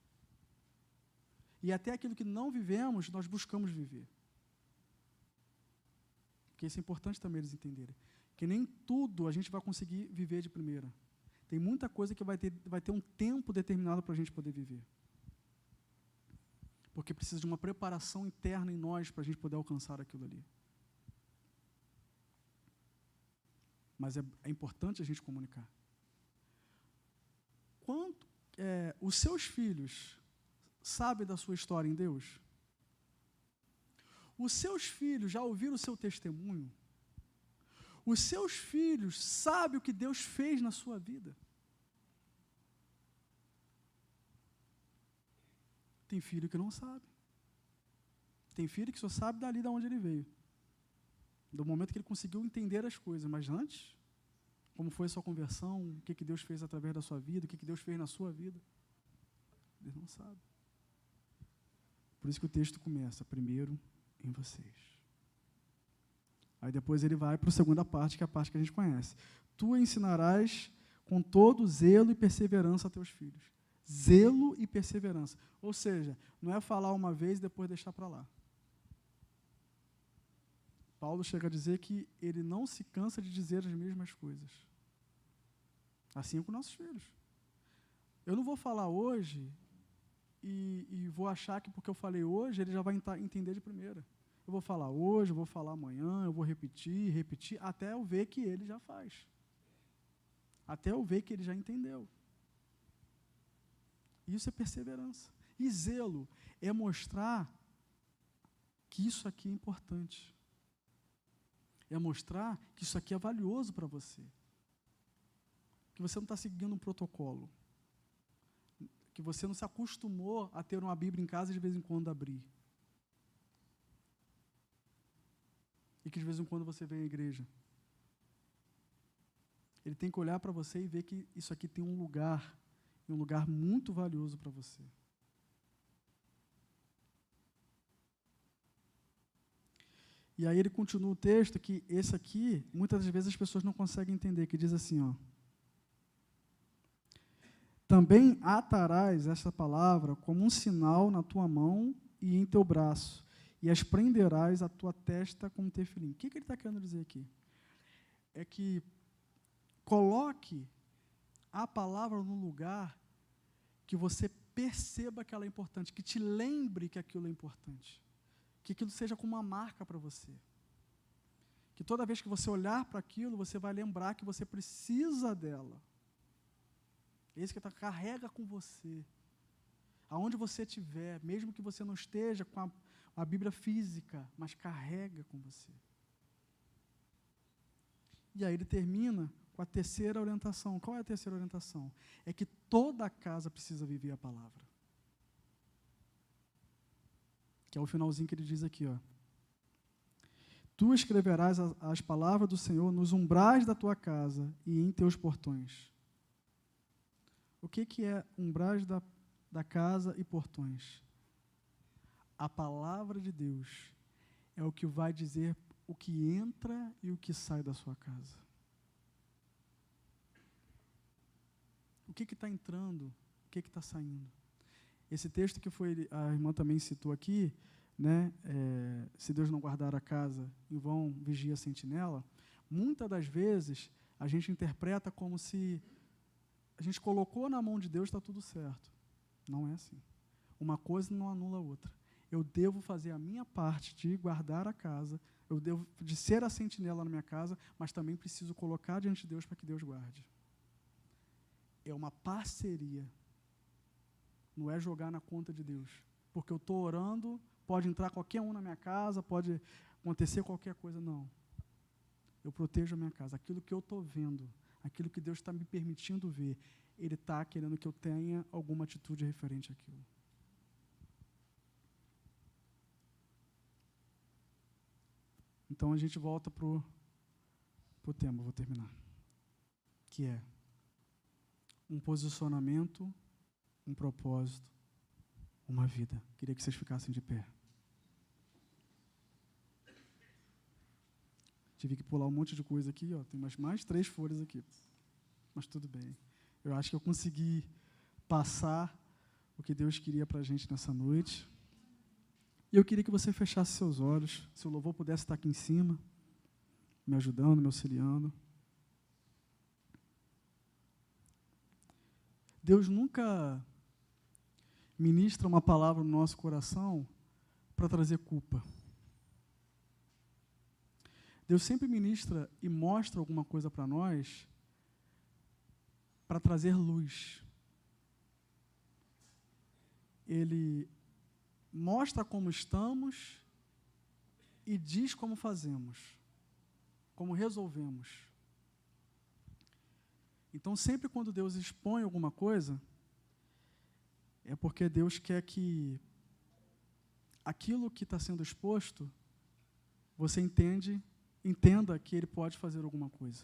E até aquilo que não vivemos, nós buscamos viver. Porque isso é importante também eles entenderem. Que nem tudo a gente vai conseguir viver de primeira. Tem muita coisa que vai ter um tempo determinado para a gente poder viver. Porque precisa de uma preparação interna em nós para a gente poder alcançar aquilo ali. Mas é importante a gente comunicar. Os seus filhos sabem da sua história em Deus? Os seus filhos já ouviram o seu testemunho? Os seus filhos sabem o que Deus fez na sua vida? Tem filho que não sabe. Tem filho que só sabe dali de onde ele veio. Do momento que ele conseguiu entender as coisas. Mas antes, como foi a sua conversão, o que Deus fez através da sua vida, o que Deus fez na sua vida, eles não sabem. Por isso que o texto começa, primeiro em vocês. Aí depois ele vai para a segunda parte, que é a parte que a gente conhece. Tu ensinarás com todo zelo e perseverança a teus filhos. Zelo e perseverança. Ou seja, não é falar uma vez e depois deixar para lá. Paulo chega a dizer que ele não se cansa de dizer as mesmas coisas. Assim é com nossos filhos. Eu não vou falar hoje e vou achar que porque eu falei hoje, ele já vai entender de primeira. Eu vou falar hoje, eu vou falar amanhã, eu vou repetir, até eu ver que ele já faz. Até eu ver que ele já entendeu. Isso é perseverança. E zelo é mostrar que isso aqui é importante. É mostrar que isso aqui é valioso para você. Que você não está seguindo um protocolo. Que você não se acostumou a ter uma Bíblia em casa e de vez em quando abrir. E que de vez em quando você vem à igreja. Ele tem que olhar para você e ver que isso aqui tem um lugar muito valioso para você. E aí ele continua o texto, que esse aqui, muitas das vezes as pessoas não conseguem entender, que diz assim, ó. Também atarás esta palavra como um sinal na tua mão e em teu braço, e as prenderás à tua testa como tefilim. O que ele está querendo dizer aqui? É que coloque a palavra no lugar que você perceba que ela é importante, que te lembre que aquilo é importante. Que aquilo seja como uma marca para você. Que toda vez que você olhar para aquilo, você vai lembrar que você precisa dela. Esse que carrega com você. Aonde você estiver, mesmo que você não esteja com a Bíblia física, mas carrega com você. E aí ele termina com a terceira orientação. Qual é a terceira orientação? É que toda a casa precisa viver a palavra. Que é o finalzinho que ele diz aqui, ó. Tu escreverás as palavras do Senhor nos umbrais da tua casa e em teus portões. O que é umbrais da casa e portões? A palavra de Deus é o que vai dizer o que entra e o que sai da sua casa. O que está entrando, o que está saindo. Esse texto que a irmã também citou aqui, né, se Deus não guardar a casa, em vão vigia a sentinela, muitas das vezes a gente interpreta como se a gente colocou na mão de Deus, está tudo certo. Não é assim. Uma coisa não anula a outra. Eu devo fazer a minha parte de guardar a casa, eu devo de ser a sentinela na minha casa, mas também preciso colocar diante de Deus para que Deus guarde. É uma parceria. Não é jogar na conta de Deus. Porque eu estou orando, pode entrar qualquer um na minha casa, pode acontecer qualquer coisa. Não. Eu protejo a minha casa. Aquilo que eu estou vendo, aquilo que Deus está me permitindo ver, Ele está querendo que eu tenha alguma atitude referente àquilo. Então a gente volta para o tema, vou terminar. Que é um posicionamento, um propósito, uma vida. Queria que vocês ficassem de pé. Tive que pular um monte de coisa aqui, ó. Tem mais 3 folhas aqui. Mas tudo bem. Eu acho que eu consegui passar o que Deus queria para a gente nessa noite. E eu queria que você fechasse seus olhos, se o louvor pudesse estar aqui em cima, me ajudando, me auxiliando. Deus nunca ministra uma palavra no nosso coração para trazer culpa. Deus sempre ministra e mostra alguma coisa para nós para trazer luz. Ele mostra como estamos e diz como fazemos, como resolvemos. Então, sempre quando Deus expõe alguma coisa, é porque Deus quer que aquilo que está sendo exposto, você entenda que Ele pode fazer alguma coisa.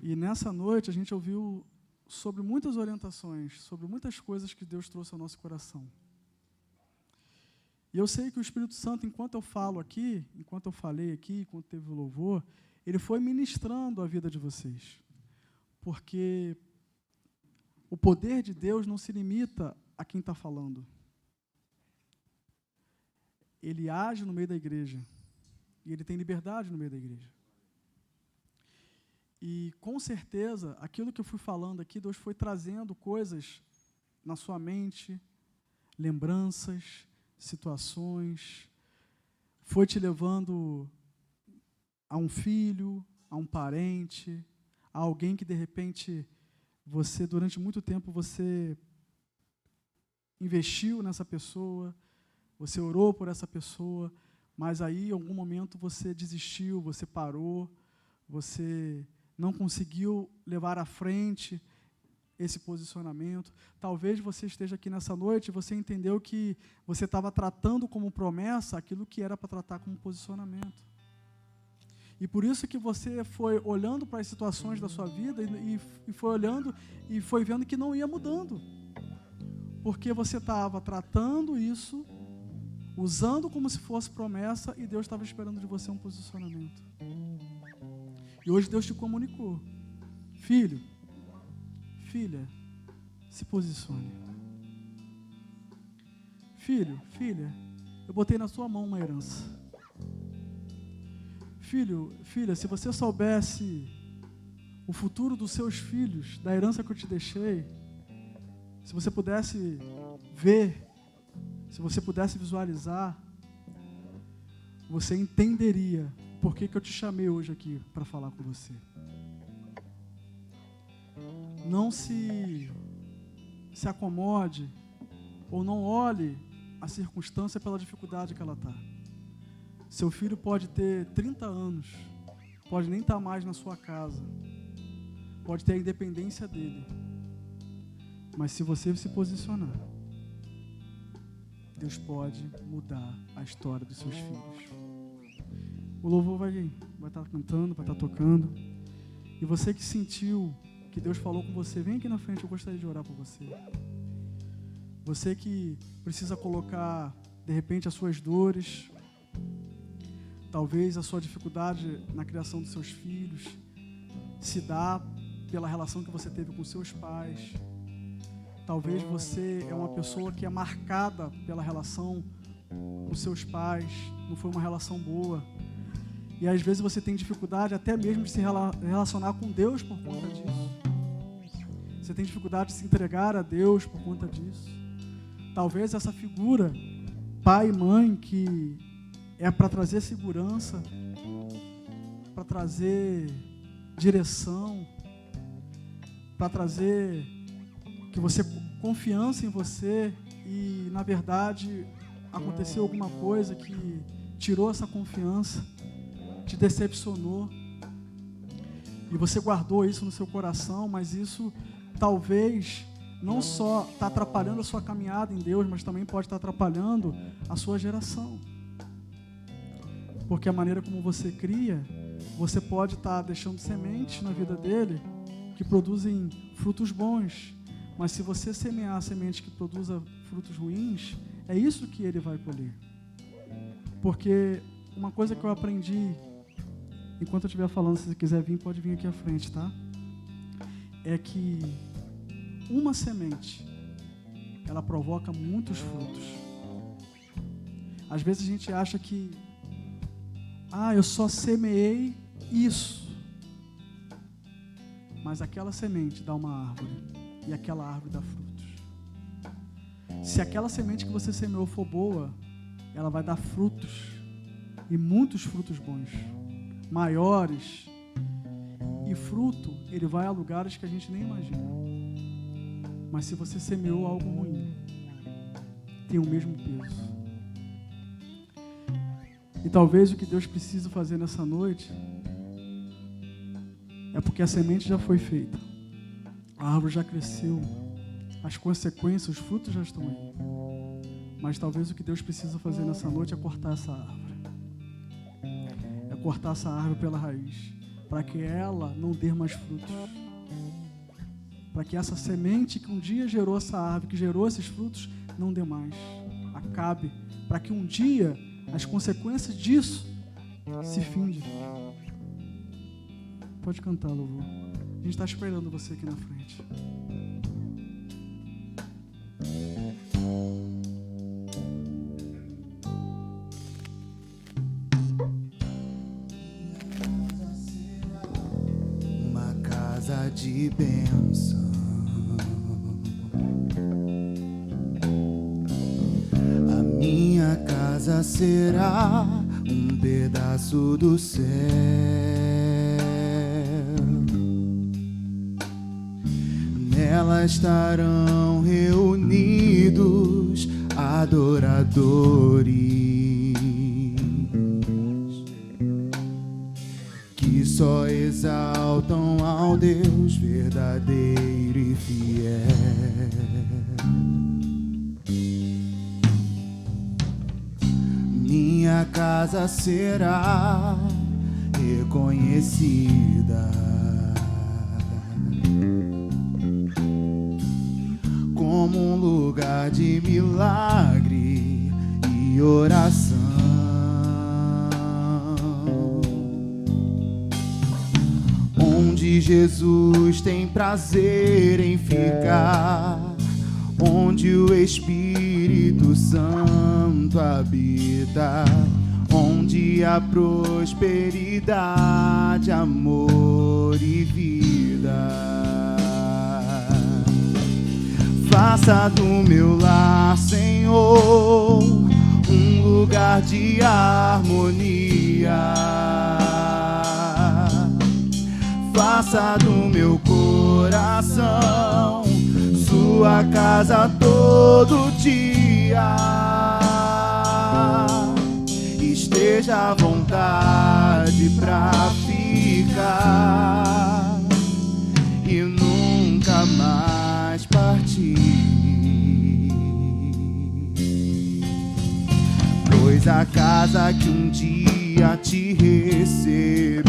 E nessa noite a gente ouviu sobre muitas orientações, sobre muitas coisas que Deus trouxe ao nosso coração. E eu sei que o Espírito Santo, enquanto eu falo aqui, enquanto eu falei aqui, enquanto teve o louvor, ele foi ministrando a vida de vocês. Porque o poder de Deus não se limita a quem está falando. Ele age no meio da igreja. E ele tem liberdade no meio da igreja. E, com certeza, aquilo que eu fui falando aqui, Deus foi trazendo coisas na sua mente, lembranças, situações, foi te levando a um filho, a um parente, a alguém que, de repente, você, durante muito tempo, você investiu nessa pessoa, você orou por essa pessoa, mas aí, em algum momento, você desistiu, você parou, você não conseguiu levar à frente esse posicionamento. Talvez você esteja aqui nessa noite e você entendeu que você estava tratando como promessa aquilo que era para tratar como posicionamento. E por isso que você foi olhando para as situações da sua vida e foi olhando e foi vendo que não ia mudando. Porque você estava tratando isso, usando como se fosse promessa, e Deus estava esperando de você um posicionamento. E hoje Deus te comunicou. Filho, filha, se posicione. Filho, filha, eu botei na sua mão uma herança. Filho, filha, se você soubesse o futuro dos seus filhos, da herança que eu te deixei, se você pudesse ver, se você pudesse visualizar, você entenderia por que eu te chamei hoje aqui para falar com você. Não se acomode ou não olhe a circunstância pela dificuldade que ela está. Seu filho pode ter 30 anos, pode nem estar mais na sua casa, pode ter a independência dele, mas se você se posicionar, Deus pode mudar a história dos seus filhos. O louvor vai estar cantando, vai estar tocando. E você que sentiu que Deus falou com você, vem aqui na frente, eu gostaria de orar por você. Você que precisa colocar, de repente, as suas dores, talvez a sua dificuldade na criação dos seus filhos, se dá pela relação que você teve com seus pais. Talvez você é uma pessoa que é marcada pela relação com seus pais, não foi uma relação boa. E às vezes você tem dificuldade até mesmo de se relacionar com Deus por conta disso. Você tem dificuldade de se entregar a Deus por conta disso. Talvez essa figura, pai e mãe, que é para trazer segurança, para trazer direção, para trazer que você confiança em você e, na verdade, aconteceu alguma coisa que tirou essa confiança, te decepcionou, e você guardou isso no seu coração, mas isso talvez não só está atrapalhando a sua caminhada em Deus, mas também pode estar atrapalhando a sua geração. Porque a maneira como você cria, você pode estar deixando semente na vida dele que produzem frutos bons, mas se você semear semente que produza frutos ruins, é isso que ele vai colher. Porque uma coisa que eu aprendi, enquanto eu estiver falando, se você quiser vir, pode vir aqui à frente, tá? É que uma semente, ela provoca muitos frutos. Às vezes a gente acha que, eu só semeei isso. Mas aquela semente dá uma árvore, e aquela árvore dá frutos. Se aquela semente que você semeou for boa, ela vai dar frutos, e muitos frutos bons, maiores. E fruto, ele vai a lugares que a gente nem imagina. Mas se você semeou algo ruim, tem o mesmo peso. E talvez o que Deus precisa fazer nessa noite é porque a semente já foi feita, a árvore já cresceu, as consequências, os frutos já estão aí. Mas talvez o que Deus precisa fazer nessa noite é cortar essa árvore. É cortar essa árvore pela raiz, para que ela não dê mais frutos. Para que essa semente que um dia gerou essa árvore, que gerou esses frutos, não dê mais. Acabe. Para que um dia as consequências disso se findem. Pode cantar, louvor. A gente está esperando você aqui na frente. Uma casa de bênção, a minha casa será um pedaço do céu. Nela estarão reunidos adoradores que só exaltam ao Deus verdadeiro e fiel. Minha casa será reconhecida como um lugar de milagre e oração, onde Jesus tem prazer em ficar, onde o Espírito Santo habita, onde há prosperidade, amor e vida. Faça do meu lar, Senhor, um lugar de harmonia. Faça do meu coração sua casa todo dia. Esteja à vontade pra ficar e nunca mais partir, pois a casa que um dia te recebeu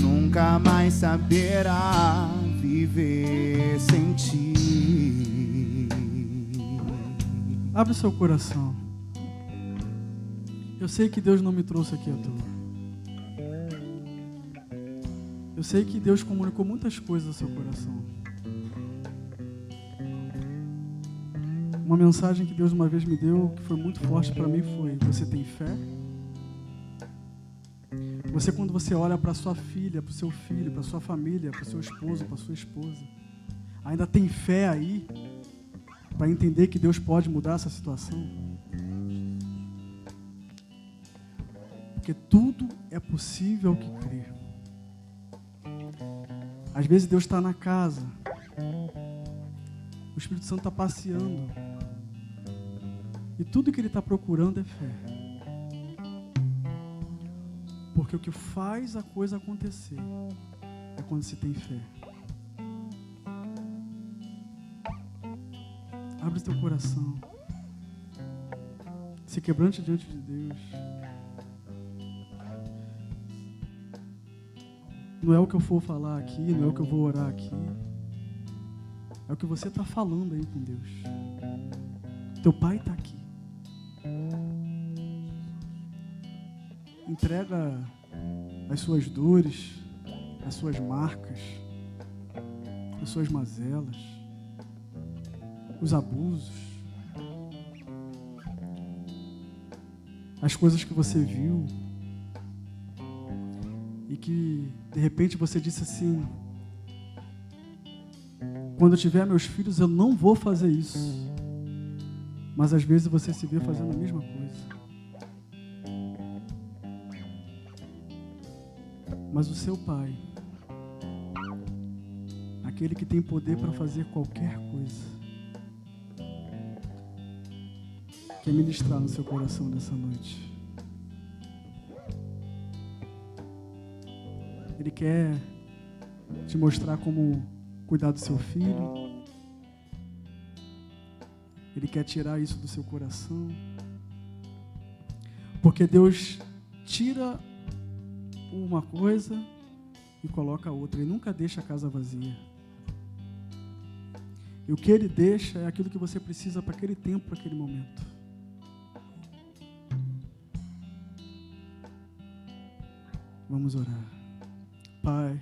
nunca mais saberá viver sem ti. Abre o seu coração. Eu sei que Deus não me trouxe aqui à toa. Eu sei que Deus comunicou muitas coisas ao seu coração. Uma mensagem que Deus uma vez me deu, que foi muito forte para mim, foi: você tem fé? Você, quando você olha para sua filha, para o seu filho, para sua família, para o seu esposo, para sua esposa, ainda tem fé aí para entender que Deus pode mudar essa situação? Porque tudo é possível ao que crer. Às vezes Deus está na casa, o Espírito Santo está passeando, e tudo que Ele está procurando é fé. Porque o que faz a coisa acontecer é quando se tem fé. Abre o teu coração, se quebrante diante de Deus. não é o que eu for falar aqui, não é o que eu vou orar aqui. É o que você está falando aí com Deus. Teu pai está aqui. Entrega as suas dores, as suas marcas, as suas mazelas, os abusos, as coisas que você viu e que de repente você disse assim: quando eu tiver meus filhos eu não vou fazer isso. Mas às vezes você se vê fazendo a mesma coisa. Mas o seu pai, aquele que tem poder para fazer qualquer coisa, quer ministrar no seu coração nessa noite. Ele quer te mostrar como cuidar do seu filho. Ele quer tirar isso do seu coração. Porque Deus tira uma coisa e coloca outra. Ele nunca deixa a casa vazia. E o que Ele deixa é aquilo que você precisa para aquele tempo, para aquele momento. Vamos orar. Pai,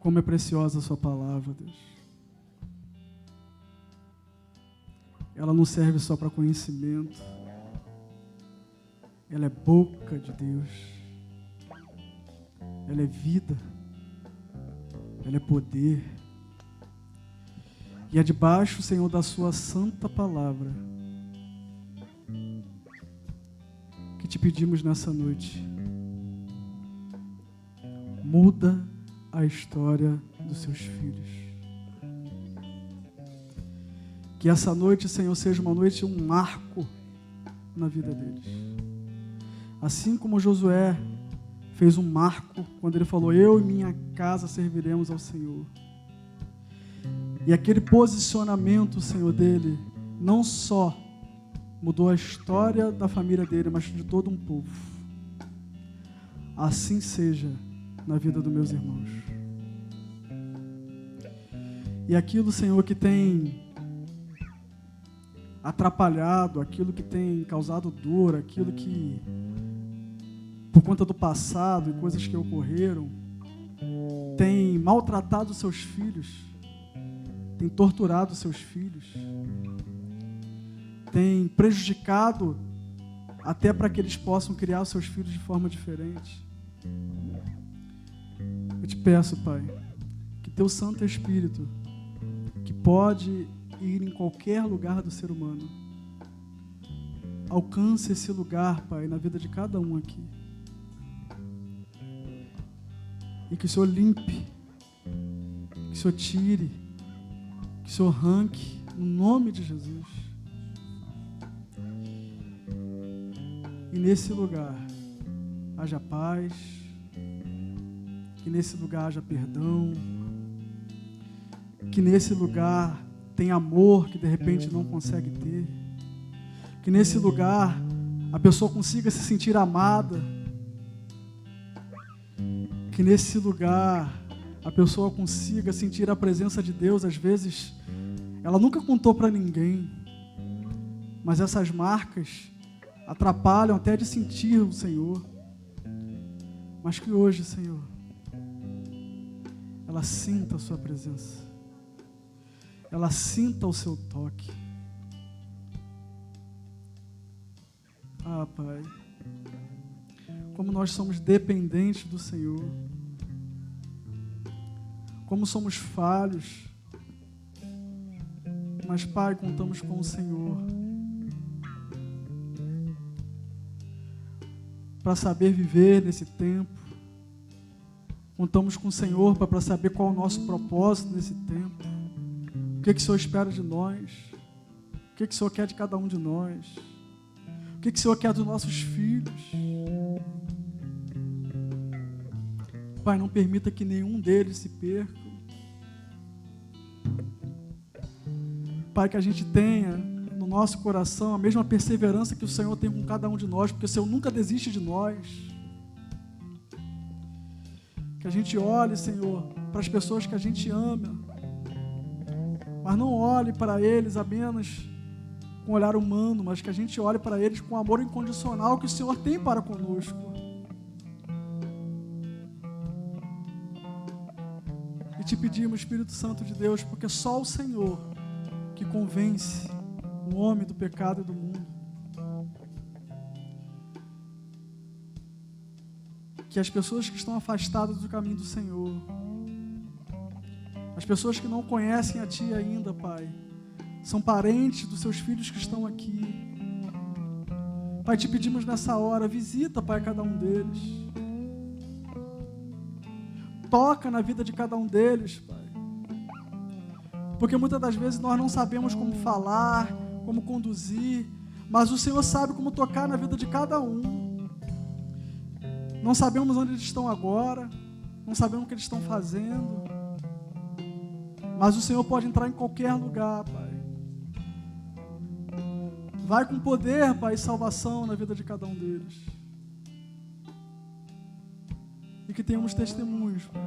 como é preciosa a sua palavra, Deus. Ela não serve só para conhecimento. Ela é boca de Deus. Ela é vida. Ela é poder. E é debaixo, Senhor, da sua santa palavra que te pedimos nessa noite. Muda a história dos seus filhos. Que essa noite, Senhor, seja uma noite, um marco na vida deles. Assim como Josué fez um marco quando ele falou: eu e minha casa serviremos ao Senhor. E aquele posicionamento, Senhor, dele, não só mudou a história da família dele, mas de todo um povo. Assim seja na vida dos meus irmãos. E aquilo, Senhor, que tem atrapalhado, aquilo que tem causado dor, aquilo que, por conta do passado e coisas que ocorreram, tem maltratado seus filhos, tem torturado seus filhos, tem prejudicado até para que eles possam criar os seus filhos de forma diferente. Eu te peço, Pai, que teu Santo Espírito, que pode ir em qualquer lugar do ser humano, alcance esse lugar, Pai, na vida de cada um aqui. E que o Senhor limpe, que o Senhor tire, que o Senhor arranque, no nome de Jesus. E nesse lugar haja paz, que nesse lugar haja perdão, que nesse lugar tem amor que de repente não consegue ter, que nesse lugar a pessoa consiga se sentir amada, que nesse lugar a pessoa consiga sentir a presença de Deus. Às vezes ela nunca contou para ninguém, mas essas marcas atrapalham até de sentir o Senhor, mas que hoje, Senhor, ela sinta a sua presença, ela sinta o seu toque. Ah, Pai, como nós somos dependentes do Senhor, como somos falhos, mas, Pai, contamos com o Senhor para saber viver nesse tempo. Contamos com o Senhor para saber qual é o nosso propósito nesse tempo. O que o Senhor espera de nós? O que o Senhor quer de cada um de nós? O que o Senhor quer dos nossos filhos? Pai, não permita que nenhum deles se perca. Pai, que a gente tenha no nosso coração a mesma perseverança que o Senhor tem com cada um de nós, porque o Senhor nunca desiste de nós. Que a gente olhe, Senhor, para as pessoas que a gente ama, mas não olhe para eles apenas com olhar humano, mas que a gente olhe para eles com o amor incondicional que o Senhor tem para conosco. E te pedimos, Espírito Santo de Deus, porque só o Senhor que convence o homem do pecado e do mundo. Que as pessoas que estão afastadas do caminho do Senhor, as pessoas que não conhecem a Ti ainda, Pai, são parentes dos Seus filhos que estão aqui. Pai, te pedimos nessa hora, visita, Pai, cada um deles. Toca na vida de cada um deles, Pai. Porque muitas das vezes nós não sabemos como falar, como conduzir, mas o Senhor sabe como tocar na vida de cada um. Não sabemos onde eles estão agora, não sabemos o que eles estão fazendo, mas o Senhor pode entrar em qualquer lugar, Pai. Vai com poder, Pai, e salvação na vida de cada um deles. E que tenhamos testemunhos, Pai,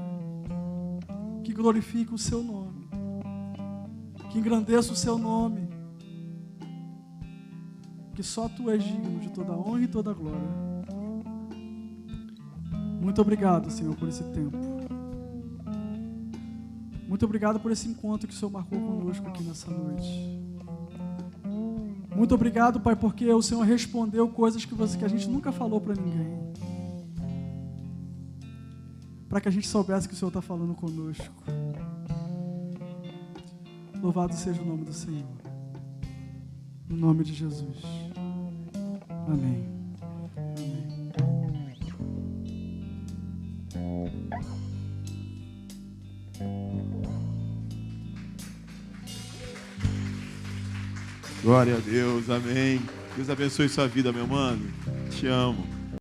que glorifiquem o Seu nome, que engrandeça o Seu nome, que só Tu és digno de toda a honra e toda a glória. Muito obrigado, Senhor, por esse tempo. Muito obrigado por esse encontro que o Senhor marcou conosco aqui nessa noite. Muito obrigado, Pai, porque o Senhor respondeu coisas que a gente nunca falou para ninguém. Para que a gente soubesse que o Senhor está falando conosco. Louvado seja o nome do Senhor. No nome de Jesus. Amém. Glória a Deus, amém. Deus abençoe sua vida, meu mano. Te amo.